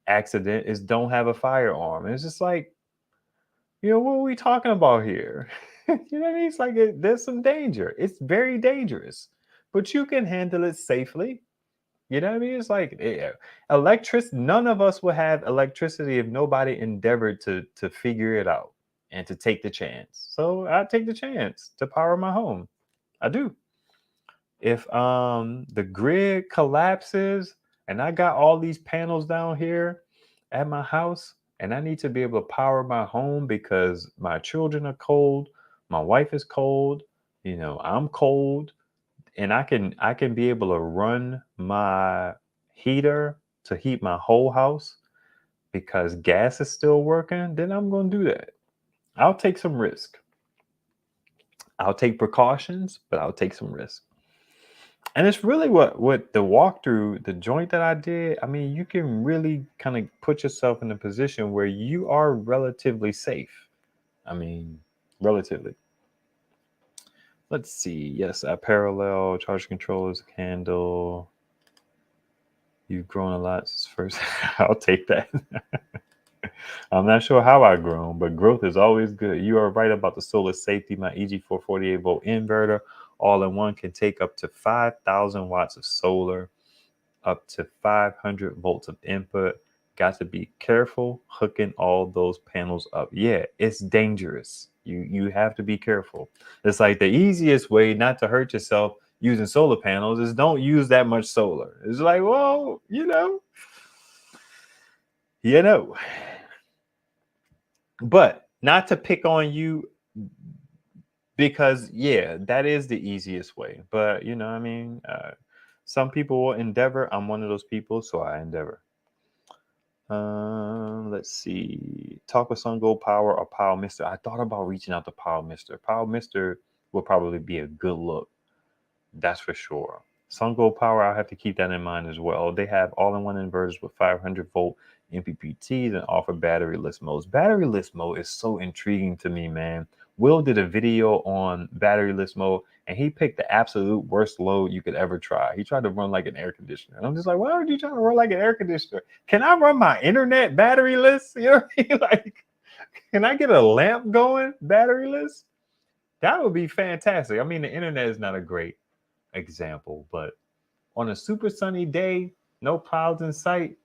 accident is don't have a firearm. And it's just like, what are we talking about here? You know what I mean? It's like there's some danger. It's very dangerous, but you can handle it safely. You know what I mean? It's like electricity. None of us would have electricity if nobody endeavored to figure it out and to take the chance. So I take the chance to power my home. I do. If the grid collapses and I got all these panels down here at my house and I need to be able to power my home because my children are cold, my wife is cold, I'm cold, and I can be able to run my heater to heat my whole house because gas is still working, then I'm going to do that. I'll take some risk. I'll take precautions, but I'll take some risk. And it's really what the walkthrough, the joint that I did. I mean, you can really kind of put yourself in a position where you are relatively safe. I mean, relatively. Let's see. Yes, I parallel charge controllers, candle. You've grown a lot since first. I'll take that. I'm not sure how I've grown, but growth is always good. You are right about the solar safety. My EG4 48-volt inverter, all in one, can take up to 5,000 watts of solar, up to 500 volts of input. Got to be careful hooking all those panels up. Yeah, it's dangerous. You have to be careful. It's like the easiest way not to hurt yourself using solar panels is don't use that much solar. It's like, well, but not to pick on you because, yeah, that is the easiest way. But, I mean, some people will endeavor. I'm one of those people, so I endeavor. Let's see. Talk with Sun Gold Power or Power Mister. I thought about reaching out to Power Mister. Power Mister will probably be a good look. That's for sure. Sun Gold Power, I'll have to keep that in mind as well. They have all-in-one inverters with 500 volt MPPTs and offer battery-less modes. Battery-less mode is so intriguing to me, man. Will did a video on battery-less mode, and he picked the absolute worst load you could ever try. He tried to run like an air conditioner. And I'm just like, why are you trying to run like an air conditioner? Can I run my internet battery-less? You know what I mean? Like, can I get a lamp going battery-less? That would be fantastic. I mean, the internet is not a great example, but on a super sunny day, no clouds in sight,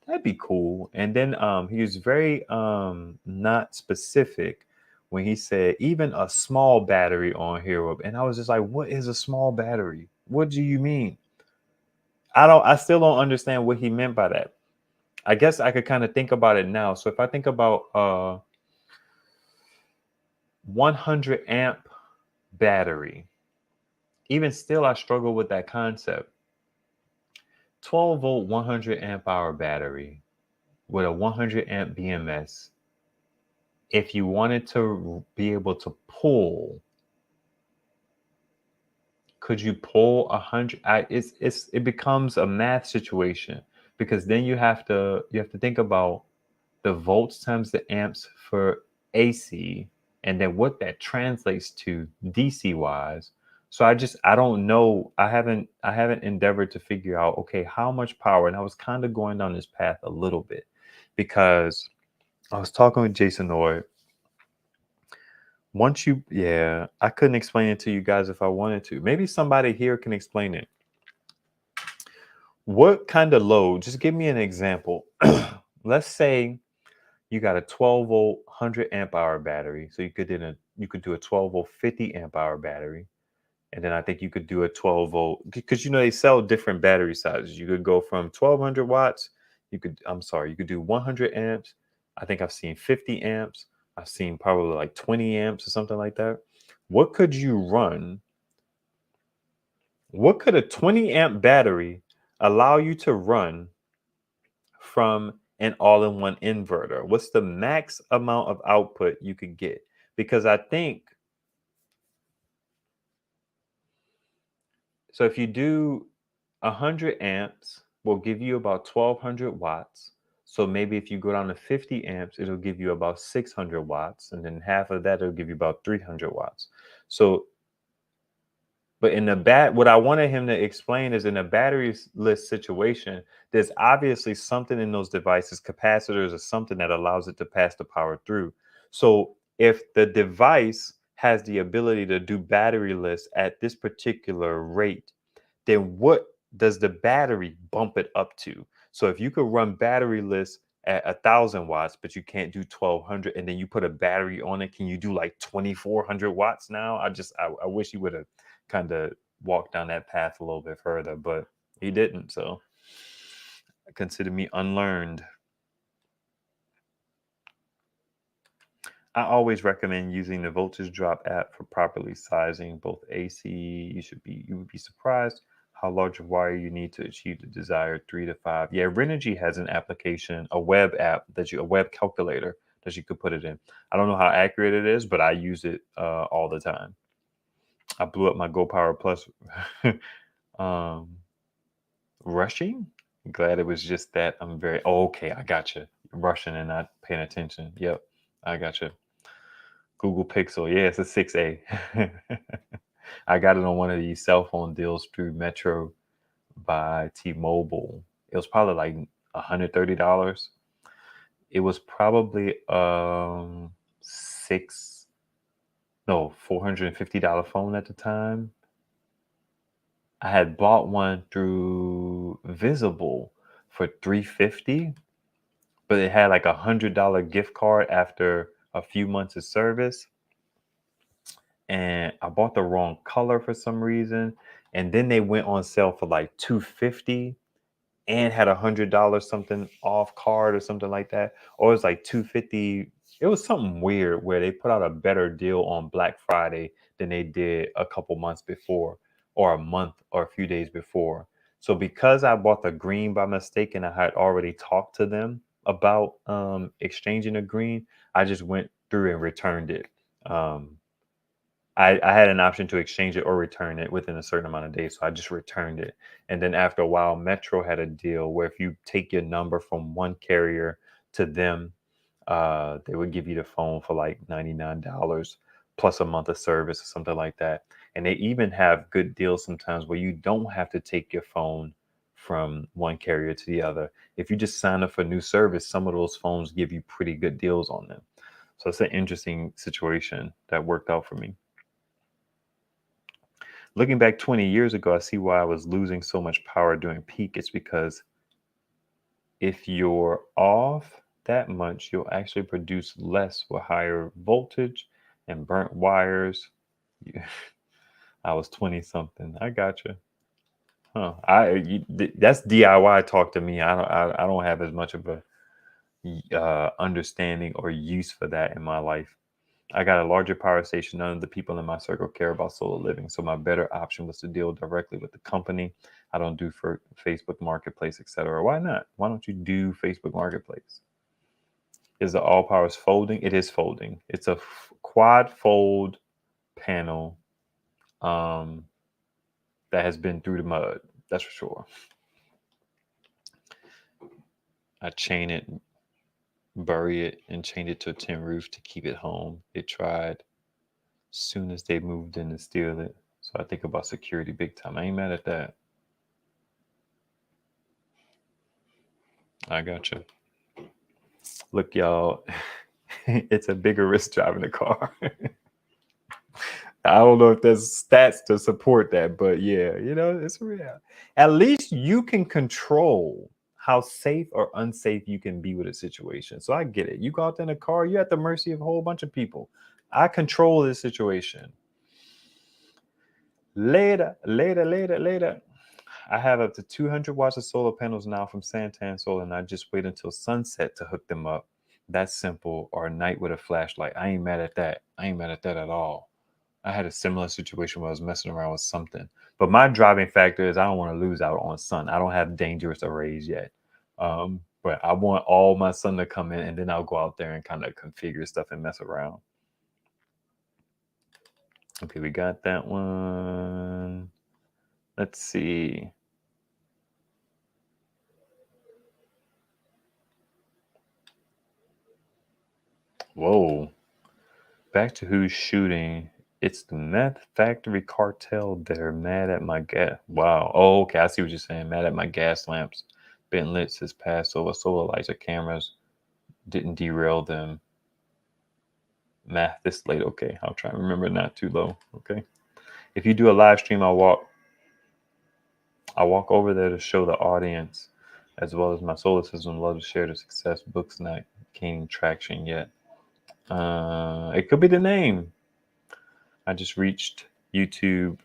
that'd be cool. And then he was very not specific when he said even a small battery on here. And I was just like, what is a small battery? What do you mean? I still don't understand what he meant by that. I guess I could kind of think about it now. So if I think about 100 amp battery, even still I struggle with that concept. 12 volt 100 amp hour battery with a 100 amp BMS. If you wanted to be able to pull, could you pull 100? It becomes a math situation because then you have to think about the volts times the amps for AC and then what that translates to DC wise. So I don't know. I haven't endeavored to figure out, okay, how much power. And I was kind of going down this path a little bit because I was talking with Jason Noy. I couldn't explain it to you guys if I wanted to. Maybe somebody here can explain it. What kind of load? Just give me an example. Let's say you got a 12 volt 100 amp hour battery. So you could do a 12 volt 50 amp hour battery. And then I think you could do a 12 volt because they sell different battery sizes. You could go from 1200 watts. You could do 100 amps. I think I've seen 50 amps. I've seen probably like 20 amps or something like that. What could you run? What could a 20 amp battery allow you to run from an all-in-one inverter? What's the max amount of output you could get? Because I think so if you do 100 amps will give you about 1200 watts. So maybe if you go down to 50 amps, it'll give you about 600 watts, and then half of that it'll give you about 300 watts. So, but in the what I wanted him to explain is in a batteryless situation, there's obviously something in those devices, capacitors or something that allows it to pass the power through. So if the device has the ability to do batteryless at this particular rate, then what does the battery bump it up to? So if you could run batteryless at 1,000 watts, but you can't do 1,200, and then you put a battery on it, can you do like 2,400 watts now? I wish he would have kind of walked down that path a little bit further, but he didn't. So consider me unlearned. I always recommend using the voltage drop app for properly sizing both AC. You would be surprised how large of wire you need to achieve the desired 3 to 5. Yeah, Renogy has an application, a web app a web calculator that you could put it in. I don't know how accurate it is, but I use it all the time. I blew up my Go Power Plus rushing. Glad it was just that. Okay, I got you. Rushing and not paying attention. Yep, I got you. Google Pixel. Yeah, it's a 6A. I got it on one of these cell phone deals through Metro by T-Mobile. It was probably like $130. It was probably $450 phone at the time. I had bought one through Visible for $350, but it had like $100 gift card after a few months of service. And I bought the wrong color for some reason. And then they went on sale for like $250 and had $100 something off card or something like that. Or it was like $250. It was something weird where they put out a better deal on Black Friday than they did a couple months before, or a month or a few days before. So because I bought the green by mistake and I had already talked to them about exchanging the green, I just went through and returned it. I had an option to exchange it or return it within a certain amount of days. So I just returned it. And then after a while, Metro had a deal where if you take your number from one carrier to them, they would give you the phone for like $99 plus a month of service or something like that. And they even have good deals sometimes where you don't have to take your phone from one carrier to the other. If you just sign up for new service, some of those phones give you pretty good deals on them. So it's an interesting situation that worked out for me. Looking back 20 years ago, I see why I was losing so much power during peak. It's because if you're off that much, you'll actually produce less with higher voltage and burnt wires. I was 20 something. I gotcha. Huh. That's DIY talk to me. I don't have as much of a understanding or use for that in my life. I got a larger power station. None of the people in my circle care about solar living. So my better option was to deal directly with the company. I don't do for Facebook Marketplace, etc. Why not? Why don't you do Facebook Marketplace? Is the all powers folding? It is folding. It's a quad fold panel that has been through the mud. That's for sure. I chain it, bury it, and chain it to a tin roof to keep it home. They tried. Soon as they moved in to steal it. So I think about security big time. I ain't mad at that. I gotcha. Look, y'all, it's a bigger risk driving a car. I don't know if there's stats to support that, but yeah, it's real. At least you can control how safe or unsafe you can be with a situation. So I get it. You go out there in a car, you're at the mercy of a whole bunch of people. I control this situation. Later. I have up to 200 watts of solar panels now from Santan Solar, and I just wait until sunset to hook them up. That's simple. Or night with a flashlight. I ain't mad at that. I ain't mad at that at all. I had a similar situation where I was messing around with something. But my driving factor is I don't want to lose out on sun. I don't have dangerous arrays yet. But I want all my sun to come in, and then I'll go out there and kind of configure stuff and mess around. Okay, we got that one. Let's see. Whoa. Back to who's shooting. It's the meth factory cartel. They're mad at my gas. Wow. Oh, okay. I see what you're saying. Mad at my gas lamps. Been lit since Passover. Solar lights or cameras didn't derail them. Math this late. Okay. I'll try and remember not too low. Okay. If you do a live stream, I'll walk over there to show the audience, as well as my solar system. Love to share the success. Books not gaining traction yet. It could be the name. I just reached YouTube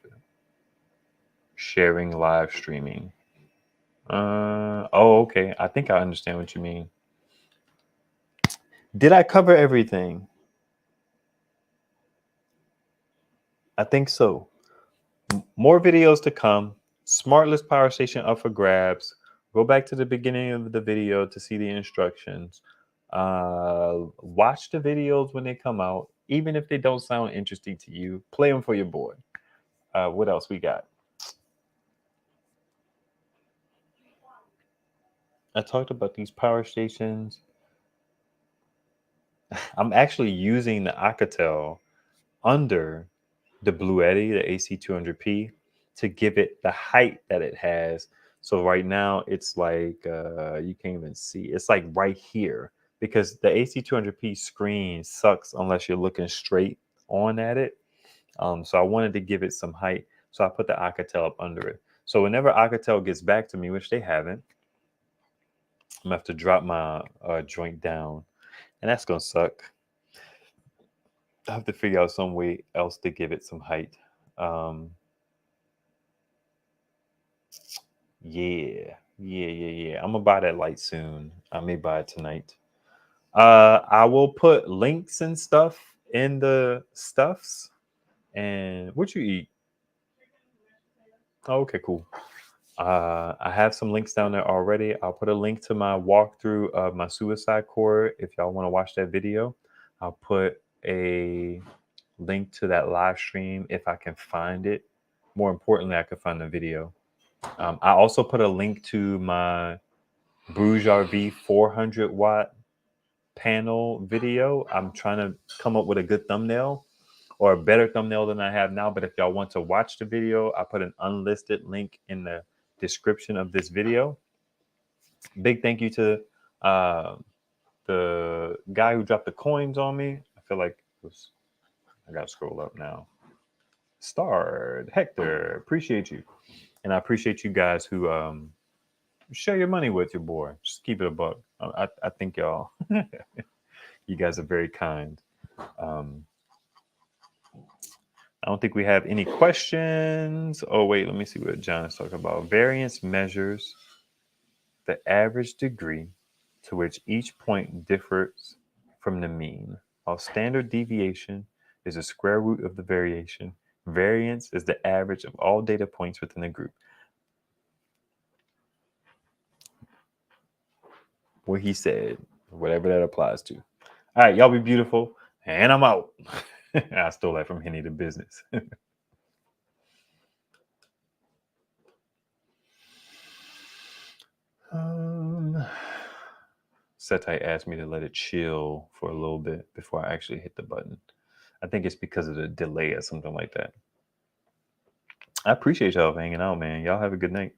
sharing live streaming. Oh, okay. I think I understand what you mean. Did I cover everything? I think so. More videos to come. Smartless power station up for grabs. Go back to the beginning of the video to see the instructions. Watch the videos when they come out, even if they don't sound interesting to you. Play them for your boy. What else we got? I talked about these power stations. I'm actually using the Alcatel under the Blue Eddy, the AC200P, to give it the height that it has. So right now it's like, you can't even see. It's like right here because the AC200P screen sucks unless you're looking straight on at it. So I wanted to give it some height. So I put the Alcatel up under it. So whenever Alcatel gets back to me, which they haven't, I'm gonna have to drop my joint down, and that's gonna suck. I have to figure out some way else to give it some height. Yeah. I'm gonna buy that light soon. I may buy it tonight. I will put links and stuff in the stuffs. And what you eat? Oh, okay, cool. I have some links down there already. I'll put a link to my walkthrough of my suicide core if y'all want to watch that video. I'll put a link to that live stream if I can find it. More importantly, I can find the video. I also put a link to my BougeRV 400 watt panel video. I'm trying to come up with a good thumbnail or a better thumbnail than I have now. But if y'all want to watch the video, I put an unlisted link in the description of this video. Big thank you to the guy who dropped the coins on me. I feel like I gotta scroll up now. Starred Hector, appreciate you, and I appreciate you guys who share your money with your boy. Just keep it a buck. I think y'all, you guys are very kind. I don't think we have any questions. Oh, wait, let me see what John is talking about. Variance measures the average degree to which each point differs from the mean, while standard deviation is the square root of the variation. Variance is the average of all data points within a group. What he said, whatever that applies to. All right, y'all be beautiful, and I'm out. I stole that from Henny the Business. Setai asked me to let it chill for a little bit before I actually hit the button. I think it's because of the delay or something like that. I appreciate y'all for hanging out, man. Y'all have a good night.